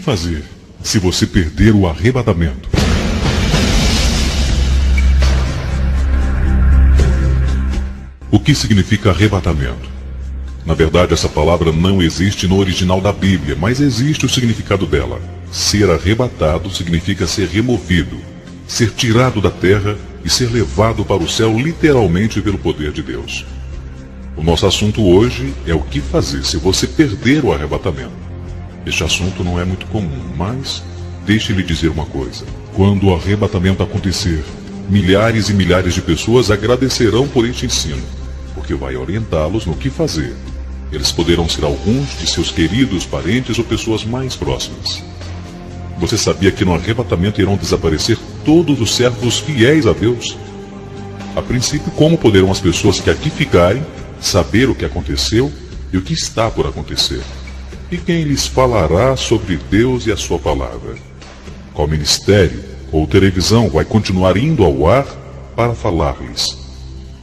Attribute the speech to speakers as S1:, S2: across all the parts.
S1: fazer se você perder o arrebatamento? O que significa arrebatamento? Na verdade, essa palavra não existe no original da Bíblia, mas existe o significado dela. Ser arrebatado significa ser removido, ser tirado da terra e ser levado para o céu literalmente pelo poder de Deus. O nosso assunto hoje é o que fazer se você perder o arrebatamento. Este assunto não é muito comum, mas deixe-lhe dizer uma coisa. Quando o arrebatamento acontecer, milhares e milhares de pessoas agradecerão por este ensino, porque vai orientá-los no que fazer. Eles poderão ser alguns de seus queridos parentes ou pessoas mais próximas. Você sabia que no arrebatamento irão desaparecer todos os servos fiéis a Deus? A princípio, como poderão as pessoas que aqui ficarem saber o que aconteceu e o que está por acontecer? E quem lhes falará sobre Deus e a sua palavra? Qual ministério ou televisão vai continuar indo ao ar para falar-lhes?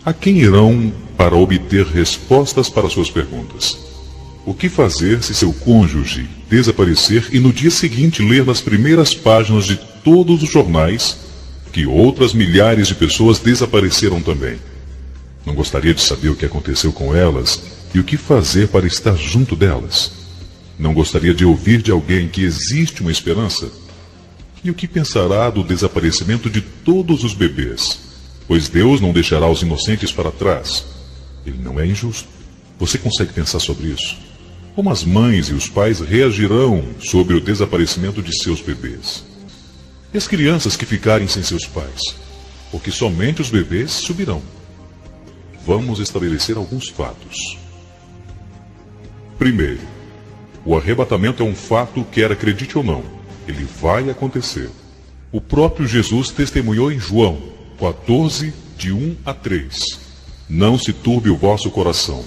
S1: A quem irão para obter respostas para suas perguntas? O que fazer se seu cônjuge desaparecer e no dia seguinte ler nas primeiras páginas de todos os jornais que outras milhares de pessoas desapareceram também? Não gostaria de saber o que aconteceu com elas e o que fazer para estar junto delas? Não gostaria de ouvir de alguém que existe uma esperança? E o que pensará do desaparecimento de todos os bebês? Pois Deus não deixará os inocentes para trás. Ele não é injusto. Você consegue pensar sobre isso? Como as mães e os pais reagirão sobre o desaparecimento de seus bebês? E as crianças que ficarem sem seus pais? Porque somente os bebês subirão. Vamos estabelecer alguns fatos. Primeiro, o arrebatamento é um fato, quer acredite ou não. Ele vai acontecer. O próprio Jesus testemunhou em João 14, de 1 a 3. Não se turbe o vosso coração.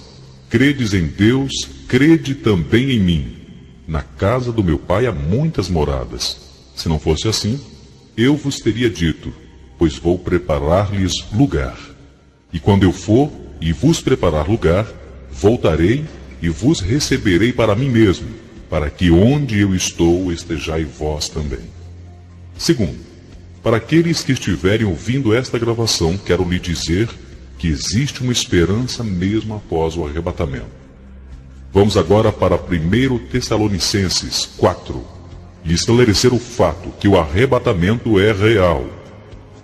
S1: Credes em Deus, crede também em mim. Na casa do meu Pai há muitas moradas. Se não fosse assim, eu vos teria dito, pois vou preparar-lhes lugar. E quando eu for e vos preparar lugar, voltarei e vos receberei para mim mesmo, para que onde eu estou estejai vós também. Segundo, para aqueles que estiverem ouvindo esta gravação, quero lhe dizer que existe uma esperança mesmo após o arrebatamento. Vamos agora para 1 Tessalonicenses 4 e esclarecer o fato que o arrebatamento é real.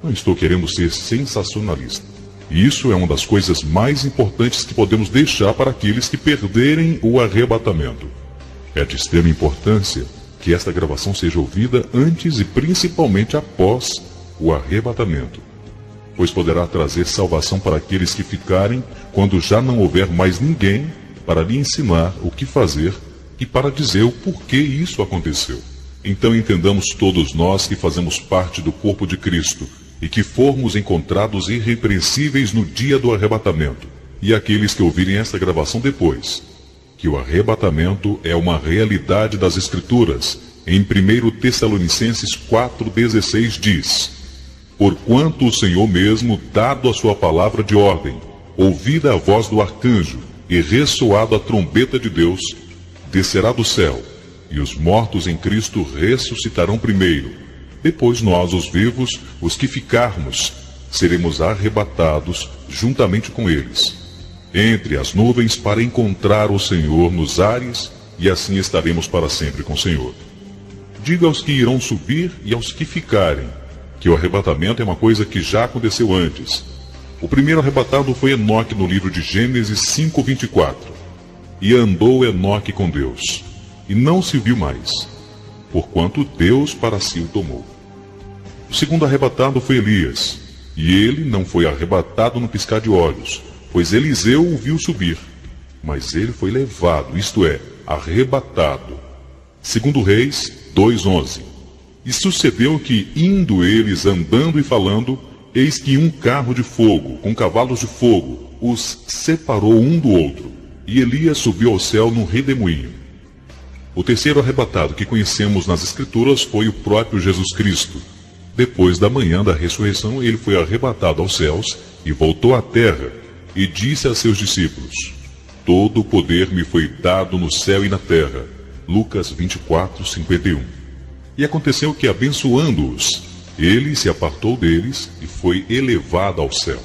S1: Não estou querendo ser sensacionalista. Isso é uma das coisas mais importantes que podemos deixar para aqueles que perderem o arrebatamento. É de extrema importância que esta gravação seja ouvida antes e principalmente após o arrebatamento, pois poderá trazer salvação para aqueles que ficarem quando já não houver mais ninguém para lhe ensinar o que fazer e para dizer o porquê isso aconteceu. Então entendamos todos nós que fazemos parte do corpo de Cristo e que formos encontrados irrepreensíveis no dia do arrebatamento, e aqueles que ouvirem esta gravação depois, que o arrebatamento é uma realidade das Escrituras. Em 1 Tessalonicenses 4,16 diz: Porquanto o Senhor mesmo, dado a sua palavra de ordem, ouvida a voz do arcanjo e ressoado a trombeta de Deus, descerá do céu, e os mortos em Cristo ressuscitarão primeiro. Depois nós, os vivos, os que ficarmos, seremos arrebatados juntamente com eles, entre as nuvens, para encontrar o Senhor nos ares, e assim estaremos para sempre com o Senhor. Diga aos que irão subir e aos que ficarem, que o arrebatamento é uma coisa que já aconteceu antes. O primeiro arrebatado foi Enoque no livro de Gênesis 5:24. E andou Enoque com Deus, e não se viu mais, porquanto Deus para si o tomou. O segundo arrebatado foi Elias, e ele não foi arrebatado no piscar de olhos, pois Eliseu o viu subir, mas ele foi levado, isto é, arrebatado. Segundo Reis 2:11. E sucedeu que, indo eles andando e falando, eis que um carro de fogo, com cavalos de fogo, os separou um do outro, e Elias subiu ao céu num redemoinho. O terceiro arrebatado que conhecemos nas Escrituras foi o próprio Jesus Cristo. Depois da manhã da ressurreição, ele foi arrebatado aos céus e voltou à terra, e disse a seus discípulos: Todo o poder me foi dado no céu e na terra. Lucas 24:51. E aconteceu que, abençoando-os, ele se apartou deles e foi elevado ao céu.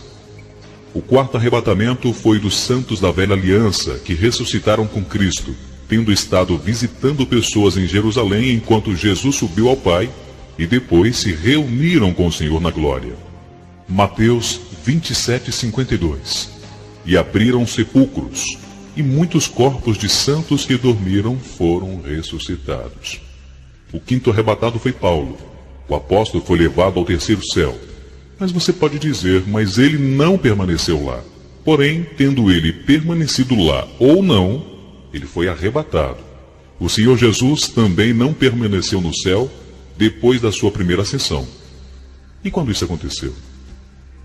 S1: O quarto arrebatamento foi dos santos da velha aliança, que ressuscitaram com Cristo, tendo estado visitando pessoas em Jerusalém enquanto Jesus subiu ao Pai, e depois se reuniram com o Senhor na glória. Mateus 27:52. E abriram sepulcros, e muitos corpos de santos que dormiram foram ressuscitados. O quinto arrebatado foi Paulo. O apóstolo foi levado ao terceiro céu. Mas você pode dizer, mas ele não permaneceu lá. Porém, tendo ele permanecido lá ou não, ele foi arrebatado. O Senhor Jesus também não permaneceu no céu depois da sua primeira ascensão. E quando isso aconteceu?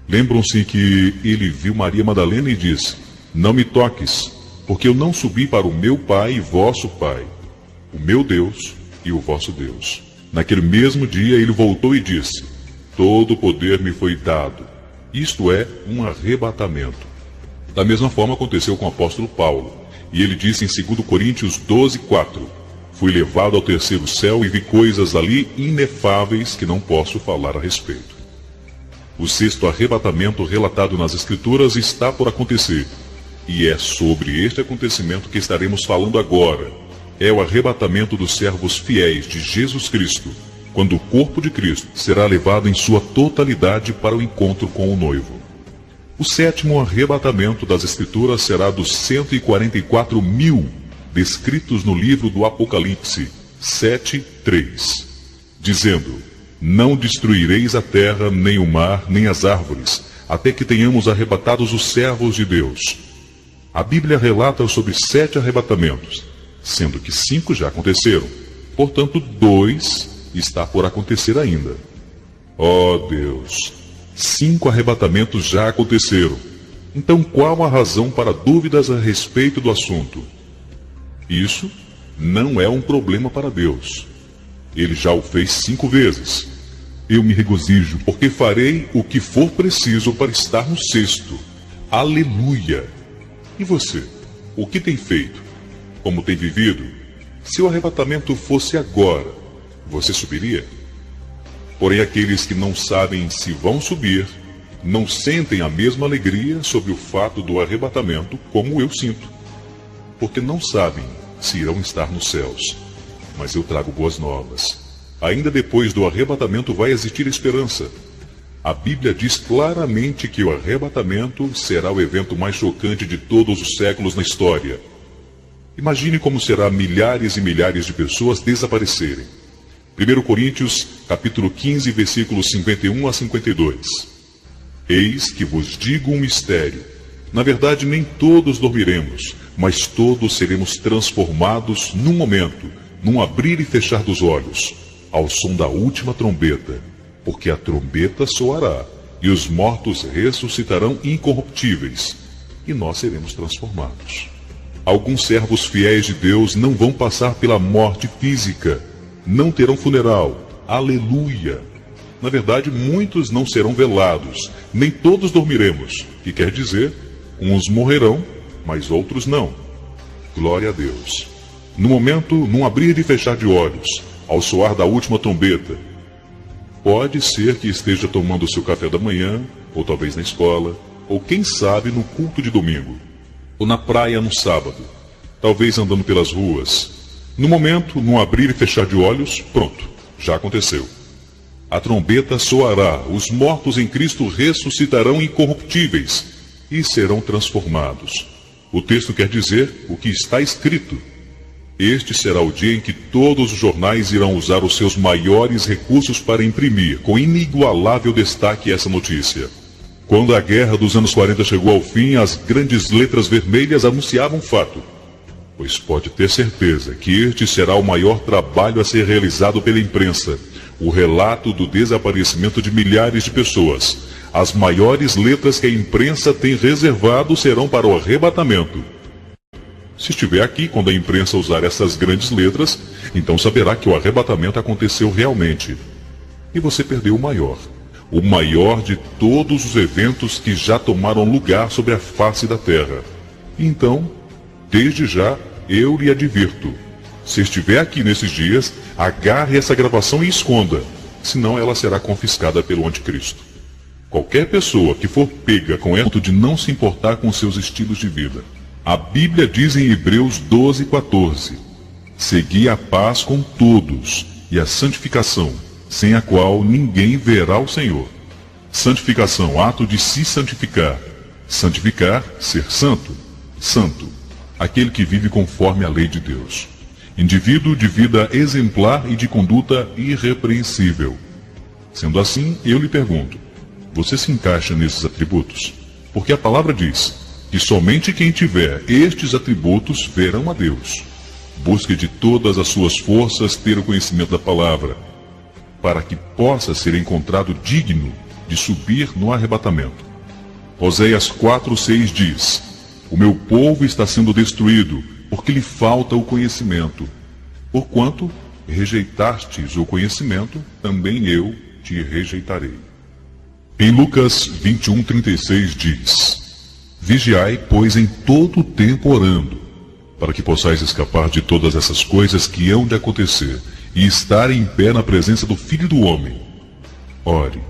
S1: Lembram-se que ele viu Maria Madalena e disse: não me toques, porque eu não subi para o meu Pai e vosso Pai, o meu Deus e o vosso Deus. Naquele mesmo dia ele voltou e disse: todo o poder me foi dado. Isto é um arrebatamento. Da mesma forma aconteceu com o apóstolo Paulo. E ele disse em 2 Coríntios 12:4: fui levado ao terceiro céu e vi coisas ali inefáveis que não posso falar a respeito. O sexto arrebatamento relatado nas Escrituras está por acontecer. E é sobre este acontecimento que estaremos falando agora. É o arrebatamento dos servos fiéis de Jesus Cristo, quando o corpo de Cristo será levado em sua totalidade para o encontro com o noivo. O sétimo arrebatamento das Escrituras será dos 144.000 descritos no livro do Apocalipse 7:3, dizendo: não destruireis a terra, nem o mar, nem as árvores, até que tenhamos arrebatados os servos de Deus. A Bíblia relata sobre 7 arrebatamentos, sendo que 5 já aconteceram. Portanto, 2 está por acontecer ainda. Ó Deus, 5 arrebatamentos já aconteceram. Então qual a razão para dúvidas a respeito do assunto? Isso não é um problema para Deus. Ele já o fez 5 vezes. Eu me regozijo, porque farei o que for preciso para estar no sexto. Aleluia! E você? O que tem feito? Como tem vivido? Se o arrebatamento fosse agora, você subiria? Porém, aqueles que não sabem se vão subir, não sentem a mesma alegria sobre o fato do arrebatamento como eu sinto. Porque não sabem se irão estar nos céus. Mas eu trago boas novas. Ainda depois do arrebatamento vai existir esperança. A Bíblia diz claramente que o arrebatamento será o evento mais chocante de todos os séculos na história. Imagine como será milhares e milhares de pessoas desaparecerem. 1 Coríntios, capítulo 15, versículos 51 a 52. Eis que vos digo um mistério. Na verdade, nem todos dormiremos, mas todos seremos transformados num momento, num abrir e fechar dos olhos, ao som da última trombeta, porque a trombeta soará, e os mortos ressuscitarão incorruptíveis, e nós seremos transformados. Alguns servos fiéis de Deus não vão passar pela morte física, não terão funeral. Aleluia! Na verdade, muitos não serão velados, nem todos dormiremos, que quer dizer, uns morrerão, mas outros não. Glória a Deus! No momento, num abrir e fechar de olhos, ao soar da última trombeta, pode ser que esteja tomando o seu café da manhã, ou talvez na escola, ou quem sabe no culto de domingo, ou na praia no sábado, talvez andando pelas ruas. No momento, num abrir e fechar de olhos, pronto, já aconteceu. A trombeta soará, os mortos em Cristo ressuscitarão incorruptíveis e serão transformados. O texto quer dizer o que está escrito. Este será o dia em que todos os jornais irão usar os seus maiores recursos para imprimir, com inigualável destaque, essa notícia. Quando a guerra dos anos 40 chegou ao fim, as grandes letras vermelhas anunciavam o fato. Pois pode ter certeza que este será o maior trabalho a ser realizado pela imprensa. O relato do desaparecimento de milhares de pessoas. As maiores letras que a imprensa tem reservado serão para o arrebatamento. Se estiver aqui quando a imprensa usar essas grandes letras, então saberá que o arrebatamento aconteceu realmente. E você perdeu o maior de todos os eventos que já tomaram lugar sobre a face da terra. Então, desde já, eu lhe advirto, Se estiver aqui nesses dias, agarre essa gravação e esconda, senão ela será confiscada pelo anticristo. Qualquer pessoa que for pega com ela de não se importar com seus estilos de vida. A Bíblia diz em Hebreus 12:14, segui a paz com todos e a santificação, sem a qual ninguém verá o Senhor. Santificação, ato de se santificar. Santificar, ser santo. Santo, aquele que vive conforme a lei de Deus. Indivíduo de vida exemplar e de conduta irrepreensível. Sendo assim, eu lhe pergunto, você se encaixa nesses atributos? Porque a palavra diz que somente quem tiver estes atributos verão a Deus. Busque de todas as suas forças ter o conhecimento da palavra, para que possa ser encontrado digno de subir no arrebatamento. Oséias 4:6 diz, o meu povo está sendo destruído, porque lhe falta o conhecimento. Porquanto rejeitastes o conhecimento, também eu te rejeitarei. Em Lucas 21:36 diz, vigiai, pois, em todo o tempo orando, para que possais escapar de todas essas coisas que hão de acontecer, e estar em pé na presença do Filho do Homem. Ore.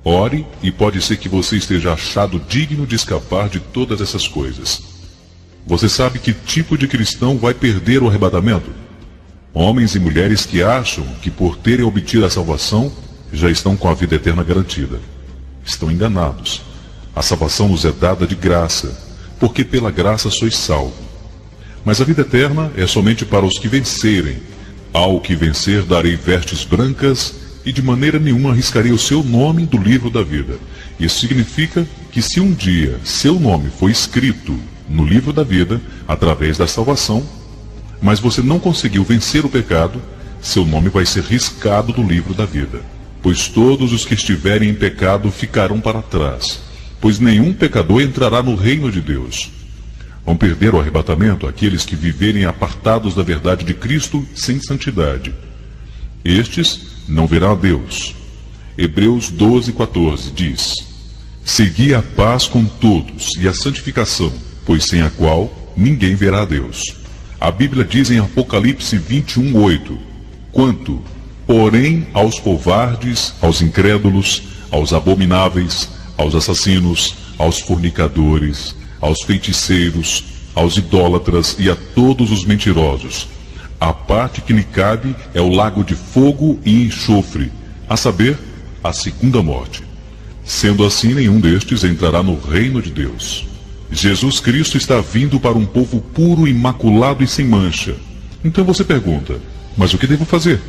S1: Ore, e pode ser que você esteja achado digno de escapar de todas essas coisas. Você sabe que tipo de cristão vai perder o arrebatamento? Homens e mulheres que acham que por terem obtido a salvação, já estão com a vida eterna garantida. Estão enganados. A salvação nos é dada de graça, porque pela graça sois salvos. Mas a vida eterna é somente para os que vencerem. Ao que vencer darei vestes brancas, e de maneira nenhuma arriscarei o seu nome do livro da vida. Isso significa que se um dia seu nome foi escrito no livro da vida, através da salvação, mas você não conseguiu vencer o pecado, seu nome vai ser riscado do livro da vida. Pois todos os que estiverem em pecado ficarão para trás, pois nenhum pecador entrará no reino de Deus. Vão perder o arrebatamento aqueles que viverem apartados da verdade de Cristo sem santidade. Estes não verão a Deus. Hebreus 12:14 diz, segui a paz com todos e a santificação, pois sem a qual ninguém verá a Deus. A Bíblia diz em Apocalipse 21:8, quanto, porém, aos covardes, aos incrédulos, aos abomináveis, aos assassinos, aos fornicadores, aos feiticeiros, aos idólatras e a todos os mentirosos, a parte que lhe cabe é o lago de fogo e enxofre, a saber, a segunda morte. Sendo assim, nenhum destes entrará no reino de Deus. Jesus Cristo está vindo para um povo puro, imaculado e sem mancha. Então você pergunta, mas o que devo fazer?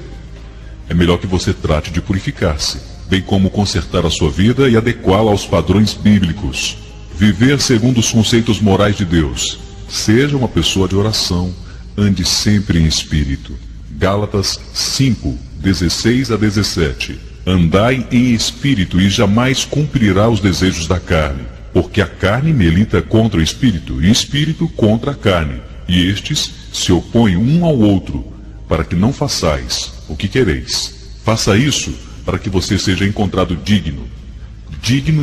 S1: É melhor que você trate de purificar-se, bem como consertar a sua vida e adequá-la aos padrões bíblicos. Viver segundo os conceitos morais de Deus. Seja uma pessoa de oração, ande sempre em espírito. Gálatas 5:16-17. Andai em espírito e jamais cumprirá os desejos da carne, porque a carne milita contra o espírito e o espírito contra a carne, e estes se opõem um ao outro, para que não façais o que quereis. Faça isso para que você seja encontrado digno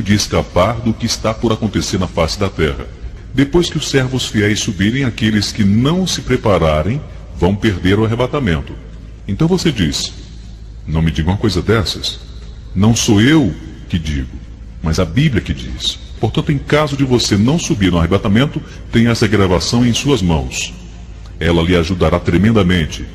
S1: de escapar do que está por acontecer na face da terra. Depois que os servos fiéis subirem, aqueles que não se prepararem vão perder o arrebatamento. Então você diz, não me diga uma coisa dessas. Não sou eu que digo, mas a Bíblia que diz. Portanto, em caso de você não subir no arrebatamento, tenha essa gravação em suas mãos. Ela lhe ajudará tremendamente.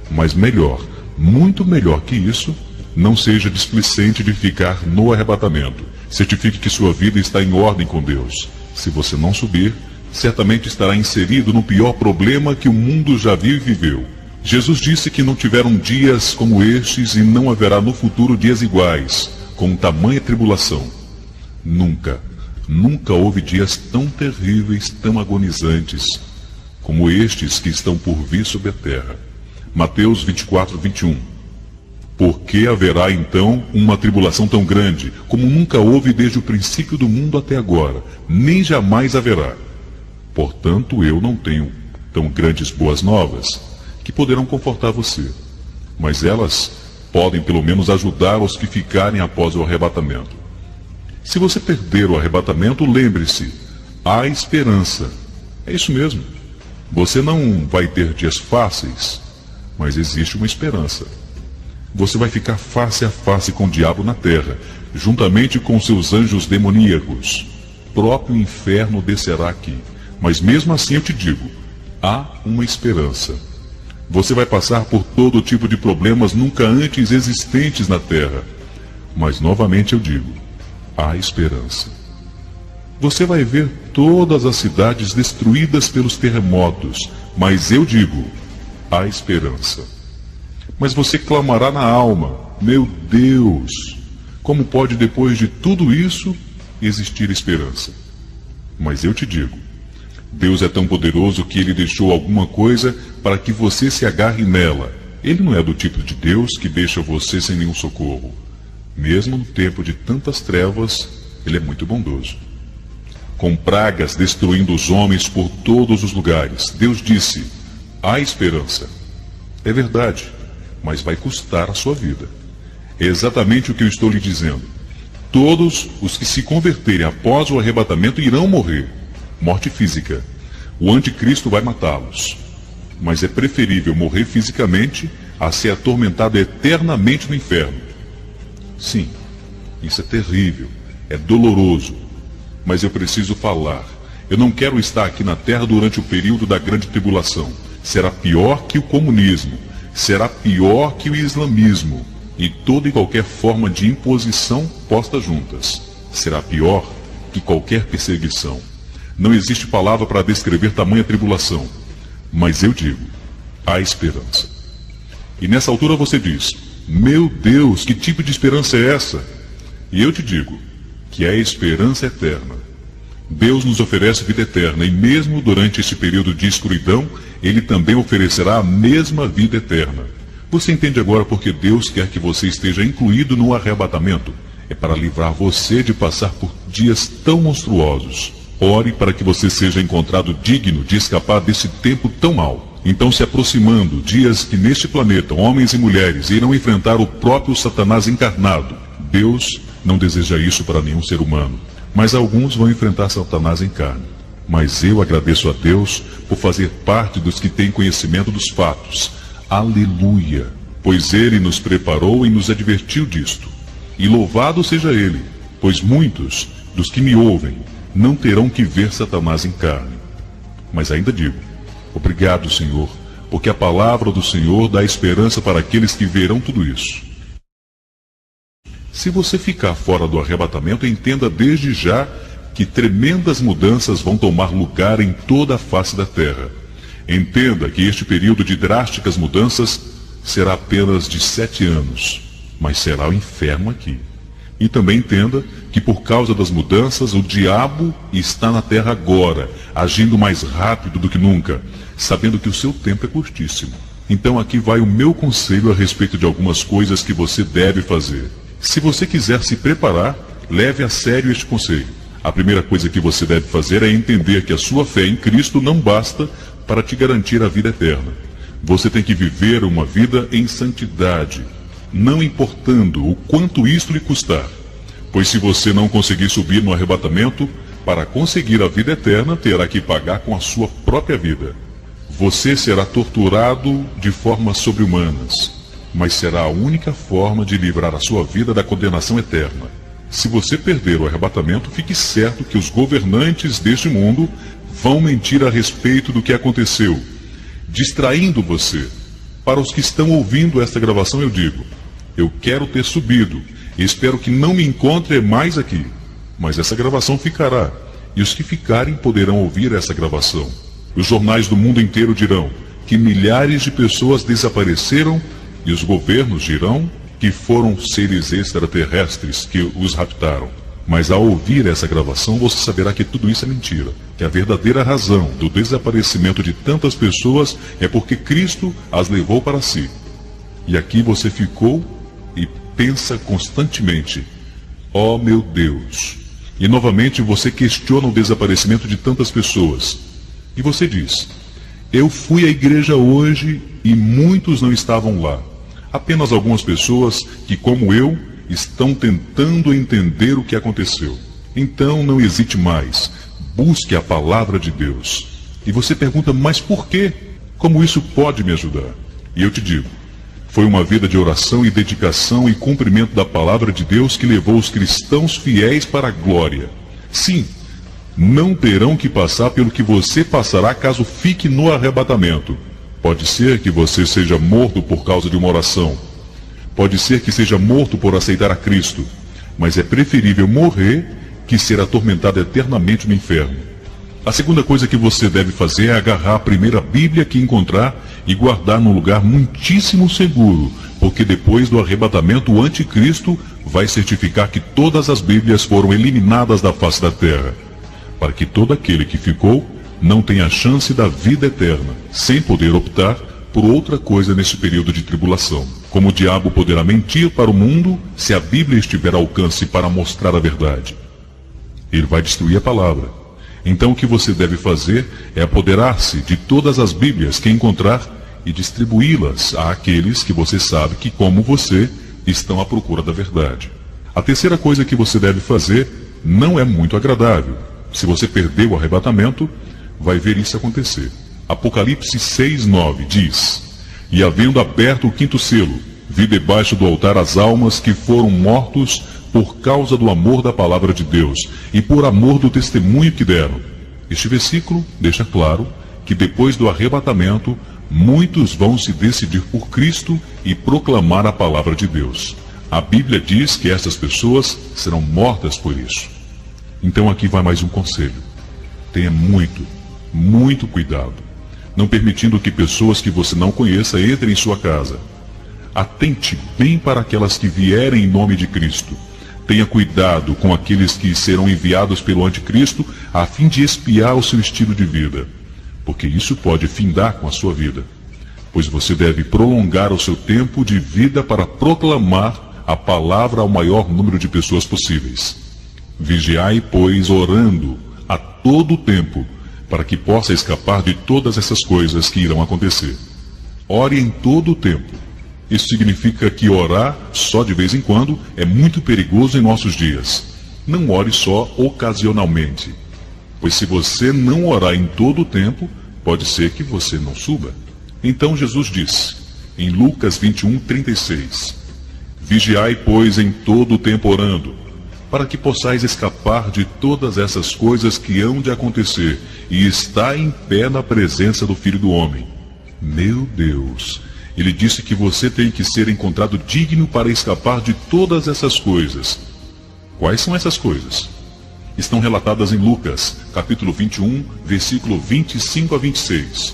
S1: Mas melhor, muito melhor que isso, não seja displicente de ficar no arrebatamento. Certifique que sua vida está em ordem com Deus. Se você não subir, certamente estará inserido no pior problema que o mundo já viu e viveu. Jesus disse que não tiveram dias como estes e não haverá no futuro dias iguais, com tamanha tribulação. Nunca houve dias tão terríveis, tão agonizantes, como estes que estão por vir sobre a terra. Mateus 24:21. Por que haverá então uma tribulação tão grande, como nunca houve desde o princípio do mundo até agora, nem jamais haverá? Portanto, eu não tenho tão grandes boas novas, que poderão confortar você, mas elas podem pelo menos ajudar os que ficarem após o arrebatamento. Se você perder o arrebatamento, lembre-se, há esperança. É isso mesmo. Você não vai ter dias fáceis, mas existe uma esperança. Você vai ficar face a face com o diabo na terra, juntamente com seus anjos demoníacos. O próprio inferno descerá aqui. Mas mesmo assim eu te digo, há uma esperança. Você vai passar por todo tipo de problemas nunca antes existentes na terra. Mas novamente eu digo, há esperança. Você vai ver todas as cidades destruídas pelos terremotos, mas eu digo, há esperança. Mas você clamará na alma, meu Deus, como pode depois de tudo isso existir esperança? Mas eu te digo, Deus é tão poderoso que Ele deixou alguma coisa para que você se agarre nela. Ele não é do tipo de Deus que deixa você sem nenhum socorro. Mesmo no tempo de tantas trevas, Ele é muito bondoso. Com pragas destruindo os homens por todos os lugares, Deus disse, há esperança. É verdade, mas vai custar a sua vida. É exatamente o que eu estou lhe dizendo. Todos os que se converterem após o arrebatamento irão morrer. Morte física. O anticristo vai matá-los. Mas é preferível morrer fisicamente a ser atormentado eternamente no inferno. Sim, isso é terrível, é doloroso. Mas eu preciso falar. Eu não quero estar aqui na terra durante o período da grande tribulação. Será pior que o comunismo. Será pior que o islamismo e toda e qualquer forma de imposição posta juntas. Será pior que qualquer perseguição. Não existe palavra para descrever tamanha tribulação. Mas eu digo, há esperança. E nessa altura você diz, meu Deus, que tipo de esperança é essa? E eu te digo, que é a esperança eterna. Deus nos oferece vida eterna e mesmo durante esse período de escuridão, Ele também oferecerá a mesma vida eterna. Você entende agora porque Deus quer que você esteja incluído no arrebatamento? É para livrar você de passar por dias tão monstruosos. Ore para que você seja encontrado digno de escapar desse tempo tão mau. Então, se aproximando dias que neste planeta homens e mulheres irão enfrentar o próprio Satanás encarnado. Deus não deseja isso para nenhum ser humano. Mas alguns vão enfrentar Satanás em carne. Mas eu agradeço a Deus por fazer parte dos que têm conhecimento dos fatos. Aleluia! Pois Ele nos preparou e nos advertiu disto. E louvado seja Ele, pois muitos dos que me ouvem não terão que ver Satanás em carne. Mas ainda digo, obrigado, Senhor, porque a palavra do Senhor dá esperança para aqueles que verão tudo isso. Se você ficar fora do arrebatamento, entenda desde já que tremendas mudanças vão tomar lugar em toda a face da terra. Entenda que este período de drásticas mudanças será apenas de 7 anos, mas será o inferno aqui. E também entenda que por causa das mudanças, o diabo está na terra agora, agindo mais rápido do que nunca, sabendo que o seu tempo é curtíssimo. Então aqui vai o meu conselho a respeito de algumas coisas que você deve fazer. Se você quiser se preparar, leve a sério este conselho. A primeira coisa que você deve fazer é entender que a sua fé em Cristo não basta para te garantir a vida eterna. Você tem que viver uma vida em santidade, não importando o quanto isto lhe custar. Pois se você não conseguir subir no arrebatamento, para conseguir a vida eterna, terá que pagar com a sua própria vida. Você será torturado de formas sobre-humanas, mas será a única forma de livrar a sua vida da condenação eterna. Se você perder o arrebatamento, fique certo que os governantes deste mundo vão mentir a respeito do que aconteceu, distraindo você. Para os que estão ouvindo esta gravação, eu digo, eu quero ter subido, e espero que não me encontre mais aqui. Mas essa gravação ficará, e os que ficarem poderão ouvir essa gravação. Os jornais do mundo inteiro dirão que milhares de pessoas desapareceram, e os governos dirão que foram seres extraterrestres que os raptaram. Mas ao ouvir essa gravação, você saberá que tudo isso é mentira. Que a verdadeira razão do desaparecimento de tantas pessoas é porque Cristo as levou para si. E aqui você ficou e pensa constantemente, ó meu Deus. E novamente você questiona o desaparecimento de tantas pessoas. E você diz, eu fui à igreja hoje e muitos não estavam lá. Apenas algumas pessoas que, como eu, estão tentando entender o que aconteceu. Então não hesite mais. Busque a palavra de Deus. E você pergunta, mas por quê? Como isso pode me ajudar? E eu te digo, foi uma vida de oração e dedicação e cumprimento da palavra de Deus que levou os cristãos fiéis para a glória. Sim, não terão que passar pelo que você passará caso fique no arrebatamento. Pode ser que você seja morto por causa de uma oração. Pode ser que seja morto por aceitar a Cristo. Mas é preferível morrer que ser atormentado eternamente no inferno. A segunda coisa que você deve fazer é agarrar a primeira Bíblia que encontrar e guardar num lugar muitíssimo seguro, porque depois do arrebatamento o anticristo vai certificar que todas as Bíblias foram eliminadas da face da terra, para que todo aquele que ficou não tenha chance da vida eterna, sem poder optar por outra coisa nesse período de tribulação. Como o diabo poderá mentir para o mundo se a Bíblia estiver ao alcance para mostrar a verdade? Ele vai destruir a palavra. Então o que você deve fazer é apoderar-se de todas as Bíblias que encontrar e distribuí-las àqueles que você sabe que, como você, estão à procura da verdade. A terceira coisa que você deve fazer não é muito agradável. Se você perder o arrebatamento, vai ver isso acontecer. Apocalipse 6:9 diz: E havendo aberto o quinto selo, vi debaixo do altar as almas que foram mortos por causa do amor da palavra de Deus e por amor do testemunho que deram. Este versículo deixa claro que depois do arrebatamento, muitos vão se decidir por Cristo e proclamar a palavra de Deus. A Bíblia diz que essas pessoas serão mortas por isso. Então aqui vai mais um conselho. Tenha muito cuidado, não permitindo que pessoas que você não conheça entrem em sua casa. Atente bem para aquelas que vierem em nome de Cristo. Tenha cuidado com aqueles que serão enviados pelo anticristo a fim de espiar o seu estilo de vida, porque isso pode findar com a sua vida, pois você deve prolongar o seu tempo de vida para proclamar a palavra ao maior número de pessoas possíveis. Vigiai, pois, orando a todo tempo, para que possa escapar de todas essas coisas que irão acontecer. Ore em todo o tempo. Isso significa que orar só de vez em quando é muito perigoso em nossos dias. Não ore só ocasionalmente, pois se você não orar em todo o tempo, pode ser que você não suba. Então Jesus disse, em Lucas 21:36, Vigiai, pois, em todo o tempo orando, para que possais escapar de todas essas coisas que hão de acontecer e estar em pé na presença do Filho do Homem. Meu Deus! Ele disse que você tem que ser encontrado digno para escapar de todas essas coisas. Quais são essas coisas? Estão relatadas em Lucas, capítulo 21, versículo 25 a 26.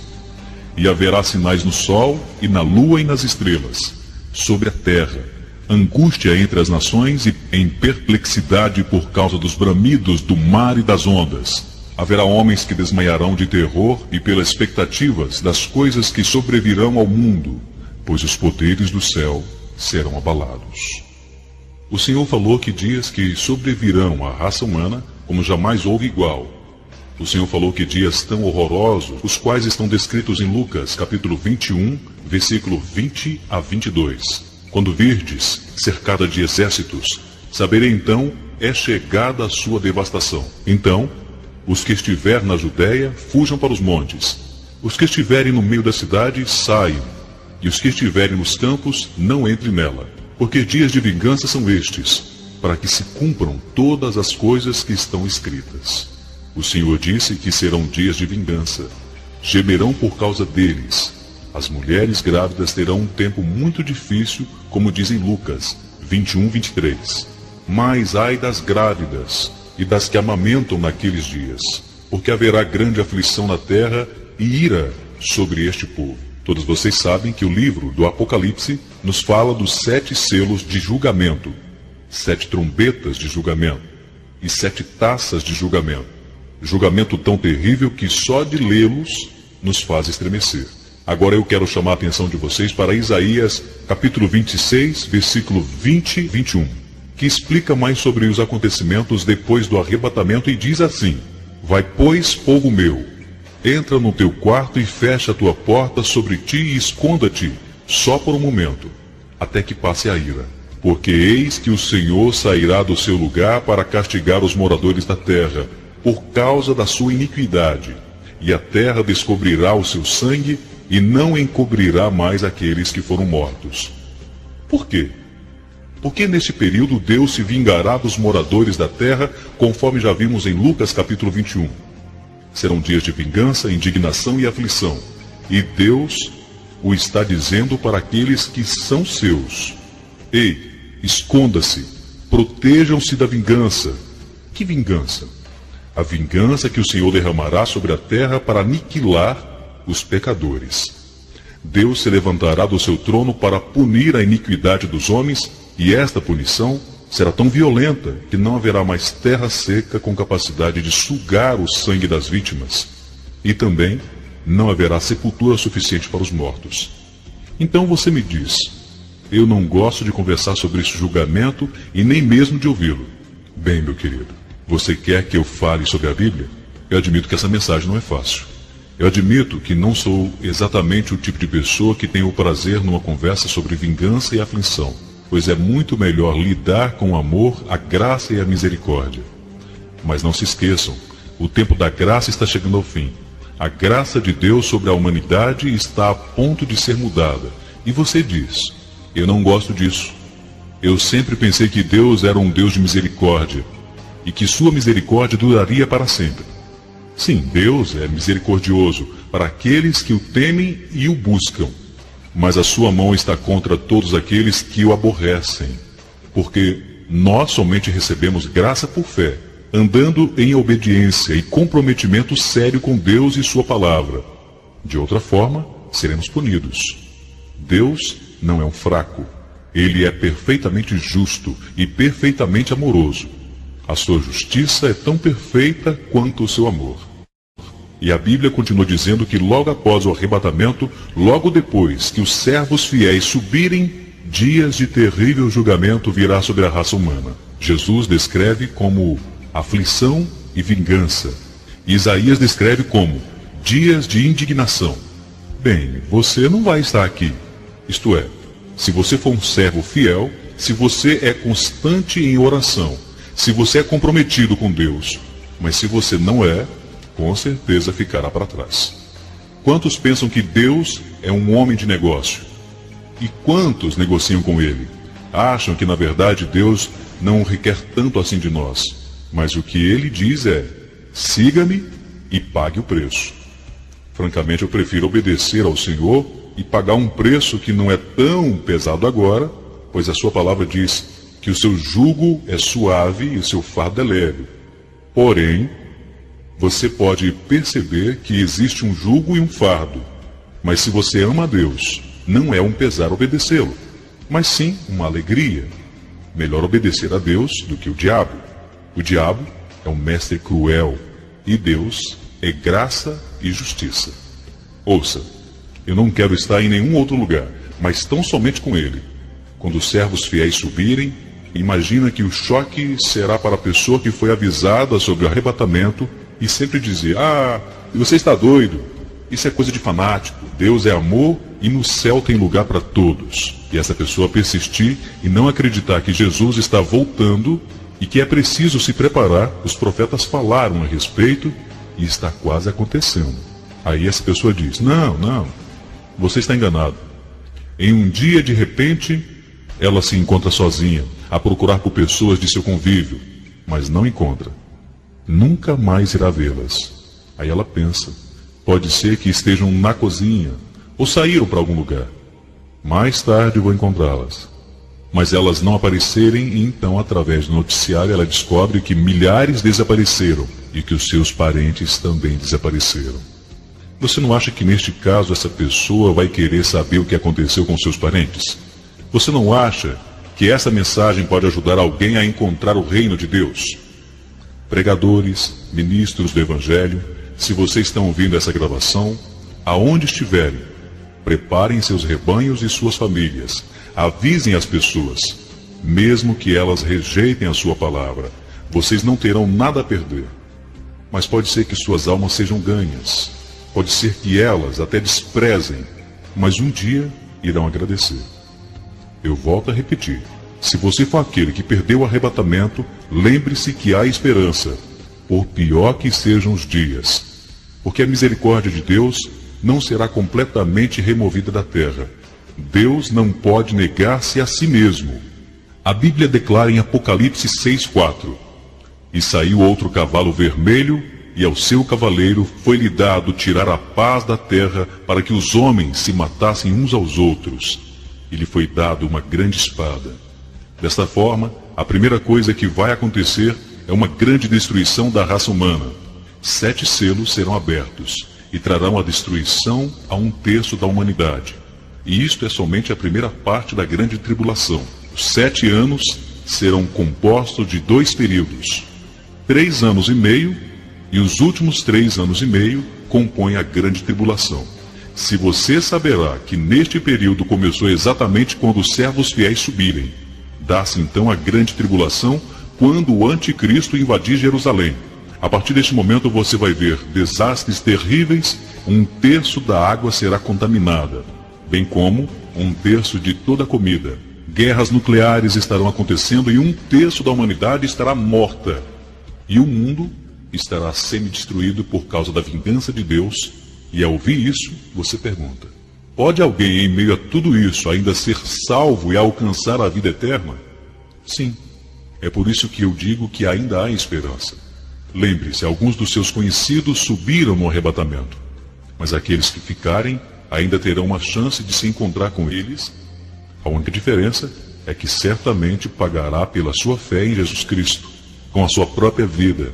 S1: E haverá sinais no sol, e na lua e nas estrelas, sobre a terra, angústia entre as nações e em perplexidade por causa dos bramidos do mar e das ondas. Haverá homens que desmaiarão de terror e pelas expectativas das coisas que sobrevirão ao mundo, pois os poderes do céu serão abalados. O Senhor falou que dias que sobrevirão à raça humana, como jamais houve igual. O Senhor falou que dias tão horrorosos, os quais estão descritos em Lucas, capítulo 21, versículo 20 a 22. Quando virdes, cercada de exércitos, saberei então é chegada a sua devastação. Então, os que estiver na Judéia, fujam para os montes. Os que estiverem no meio da cidade, saiam. E os que estiverem nos campos, não entrem nela. Porque dias de vingança são estes, para que se cumpram todas as coisas que estão escritas. O Senhor disse que serão dias de vingança. Gemerão por causa deles. As mulheres grávidas terão um tempo muito difícil, como diz em Lucas 21:23. Mas ai das grávidas e das que amamentam naqueles dias, porque haverá grande aflição na terra e ira sobre este povo. Todos vocês sabem que o livro do Apocalipse nos fala dos 7 selos de julgamento, 7 trombetas de julgamento e 7 taças de julgamento. Julgamento tão terrível que só de lê-los nos faz estremecer. Agora eu quero chamar a atenção de vocês para Isaías, capítulo 26, versículo 20 e 21, que explica mais sobre os acontecimentos depois do arrebatamento e diz assim: Vai, pois, povo meu, entra no teu quarto e fecha a tua porta sobre ti e esconda-te, só por um momento, até que passe a ira. Porque eis que o Senhor sairá do seu lugar para castigar os moradores da terra, por causa da sua iniquidade, e a terra descobrirá o seu sangue, e não encobrirá mais aqueles que foram mortos. Por quê? Porque neste período Deus se vingará dos moradores da terra, conforme já vimos em Lucas capítulo 21. Serão dias de vingança, indignação e aflição. E Deus o está dizendo para aqueles que são seus. Ei, esconda-se, protejam-se da vingança. Que vingança? A vingança que o Senhor derramará sobre a terra para aniquilar os pecadores. Deus se levantará do seu trono para punir a iniquidade dos homens, e esta punição será tão violenta que não haverá mais terra seca com capacidade de sugar o sangue das vítimas. E também não haverá sepultura suficiente para os mortos. Então você me diz, eu não gosto de conversar sobre esse julgamento e nem mesmo de ouvi-lo. Bem, meu querido, você quer que eu fale sobre a Bíblia? Eu admito que essa mensagem não é fácil. Eu admito que não sou exatamente o tipo de pessoa que tem o prazer numa conversa sobre vingança e aflição, pois é muito melhor lidar com o amor, a graça e a misericórdia. Mas não se esqueçam, o tempo da graça está chegando ao fim. A graça de Deus sobre a humanidade está a ponto de ser mudada. E você diz, eu não gosto disso. Eu sempre pensei que Deus era um Deus de misericórdia, e que sua misericórdia duraria para sempre. Sim, Deus é misericordioso para aqueles que o temem e o buscam. Mas a sua mão está contra todos aqueles que o aborrecem. Porque nós somente recebemos graça por fé, andando em obediência e comprometimento sério com Deus e sua palavra. De outra forma, seremos punidos. Deus não é um fraco. Ele é perfeitamente justo e perfeitamente amoroso. A sua justiça é tão perfeita quanto o seu amor. E a Bíblia continua dizendo que logo após o arrebatamento, logo depois que os servos fiéis subirem, dias de terrível julgamento virá sobre a raça humana. Jesus descreve como aflição e vingança. E Isaías descreve como dias de indignação. Bem, você não vai estar aqui. Isto é, se você for um servo fiel, se você é constante em oração, se você é comprometido com Deus, mas se você não é, com certeza ficará para trás. Quantos pensam que Deus é um homem de negócio? E quantos negociam com ele? Acham que na verdade Deus não requer tanto assim de nós, mas o que ele diz é, siga-me e pague o preço. Francamente, eu prefiro obedecer ao Senhor e pagar um preço que não é tão pesado agora, pois a sua palavra diz que o seu jugo é suave e o seu fardo é leve. Porém, você pode perceber que existe um jugo e um fardo. Mas se você ama a Deus, não é um pesar obedecê-lo, mas sim uma alegria. Melhor obedecer a Deus do que o diabo. O diabo é um mestre cruel e Deus é graça e justiça. Ouça, eu não quero estar em nenhum outro lugar, mas tão somente com ele. Quando os servos fiéis subirem, imagina que o choque será para a pessoa que foi avisada sobre o arrebatamento e sempre dizer, você está doido, isso é coisa de fanático, Deus é amor e no céu tem lugar para todos. E essa pessoa persistir e não acreditar que Jesus está voltando e que é preciso se preparar, os profetas falaram a respeito e está quase acontecendo. Aí essa pessoa diz, não, você está enganado. Em um dia, de repente, ela se encontra sozinha, a procurar por pessoas de seu convívio, mas não encontra. Nunca mais irá vê-las. Aí ela pensa, pode ser que estejam na cozinha, ou saíram para algum lugar. Mais tarde vou encontrá-las. Mas elas não aparecerem, e então, através do noticiário, ela descobre que milhares desapareceram e que os seus parentes também desapareceram. Você não acha que neste caso essa pessoa vai querer saber o que aconteceu com seus parentes? Você não acha que essa mensagem pode ajudar alguém a encontrar o reino de Deus? Pregadores, ministros do Evangelho, se vocês estão ouvindo essa gravação, aonde estiverem, preparem seus rebanhos e suas famílias, avisem as pessoas, mesmo que elas rejeitem a sua palavra, vocês não terão nada a perder. Mas pode ser que suas almas sejam ganhas, pode ser que elas até desprezem, mas um dia irão agradecer. Eu volto a repetir, se você for aquele que perdeu o arrebatamento, lembre-se que há esperança, por pior que sejam os dias, porque a misericórdia de Deus não será completamente removida da terra. Deus não pode negar-se a si mesmo. A Bíblia declara em Apocalipse 6:4: E saiu outro cavalo vermelho, e ao seu cavaleiro foi-lhe dado tirar a paz da terra, para que os homens se matassem uns aos outros. E lhe foi dado uma grande espada. Desta forma, a primeira coisa que vai acontecer é uma grande destruição da raça humana. 7 selos serão abertos e trarão a destruição a 1/3 da humanidade. E isto é somente a primeira parte da grande tribulação. Os 7 anos serão compostos de 2 períodos, 3 anos e meio, e os últimos 3 anos e meio compõem a grande tribulação. Se você saberá que neste período começou exatamente quando os servos fiéis subirem, dá-se então a grande tribulação quando o anticristo invadir Jerusalém. A partir deste momento você vai ver desastres terríveis, 1/3 da água será contaminada, bem como 1/3 de toda a comida. Guerras nucleares estarão acontecendo e 1/3 da humanidade estará morta. E o mundo estará semi-destruído por causa da vingança de Deus. E ao ouvir isso, você pergunta: pode alguém em meio a tudo isso ainda ser salvo e alcançar a vida eterna? Sim. É por isso que eu digo que ainda há esperança. Lembre-se, alguns dos seus conhecidos subiram no arrebatamento, mas aqueles que ficarem ainda terão uma chance de se encontrar com eles. A única diferença é que certamente pagará pela sua fé em Jesus Cristo, com a sua própria vida.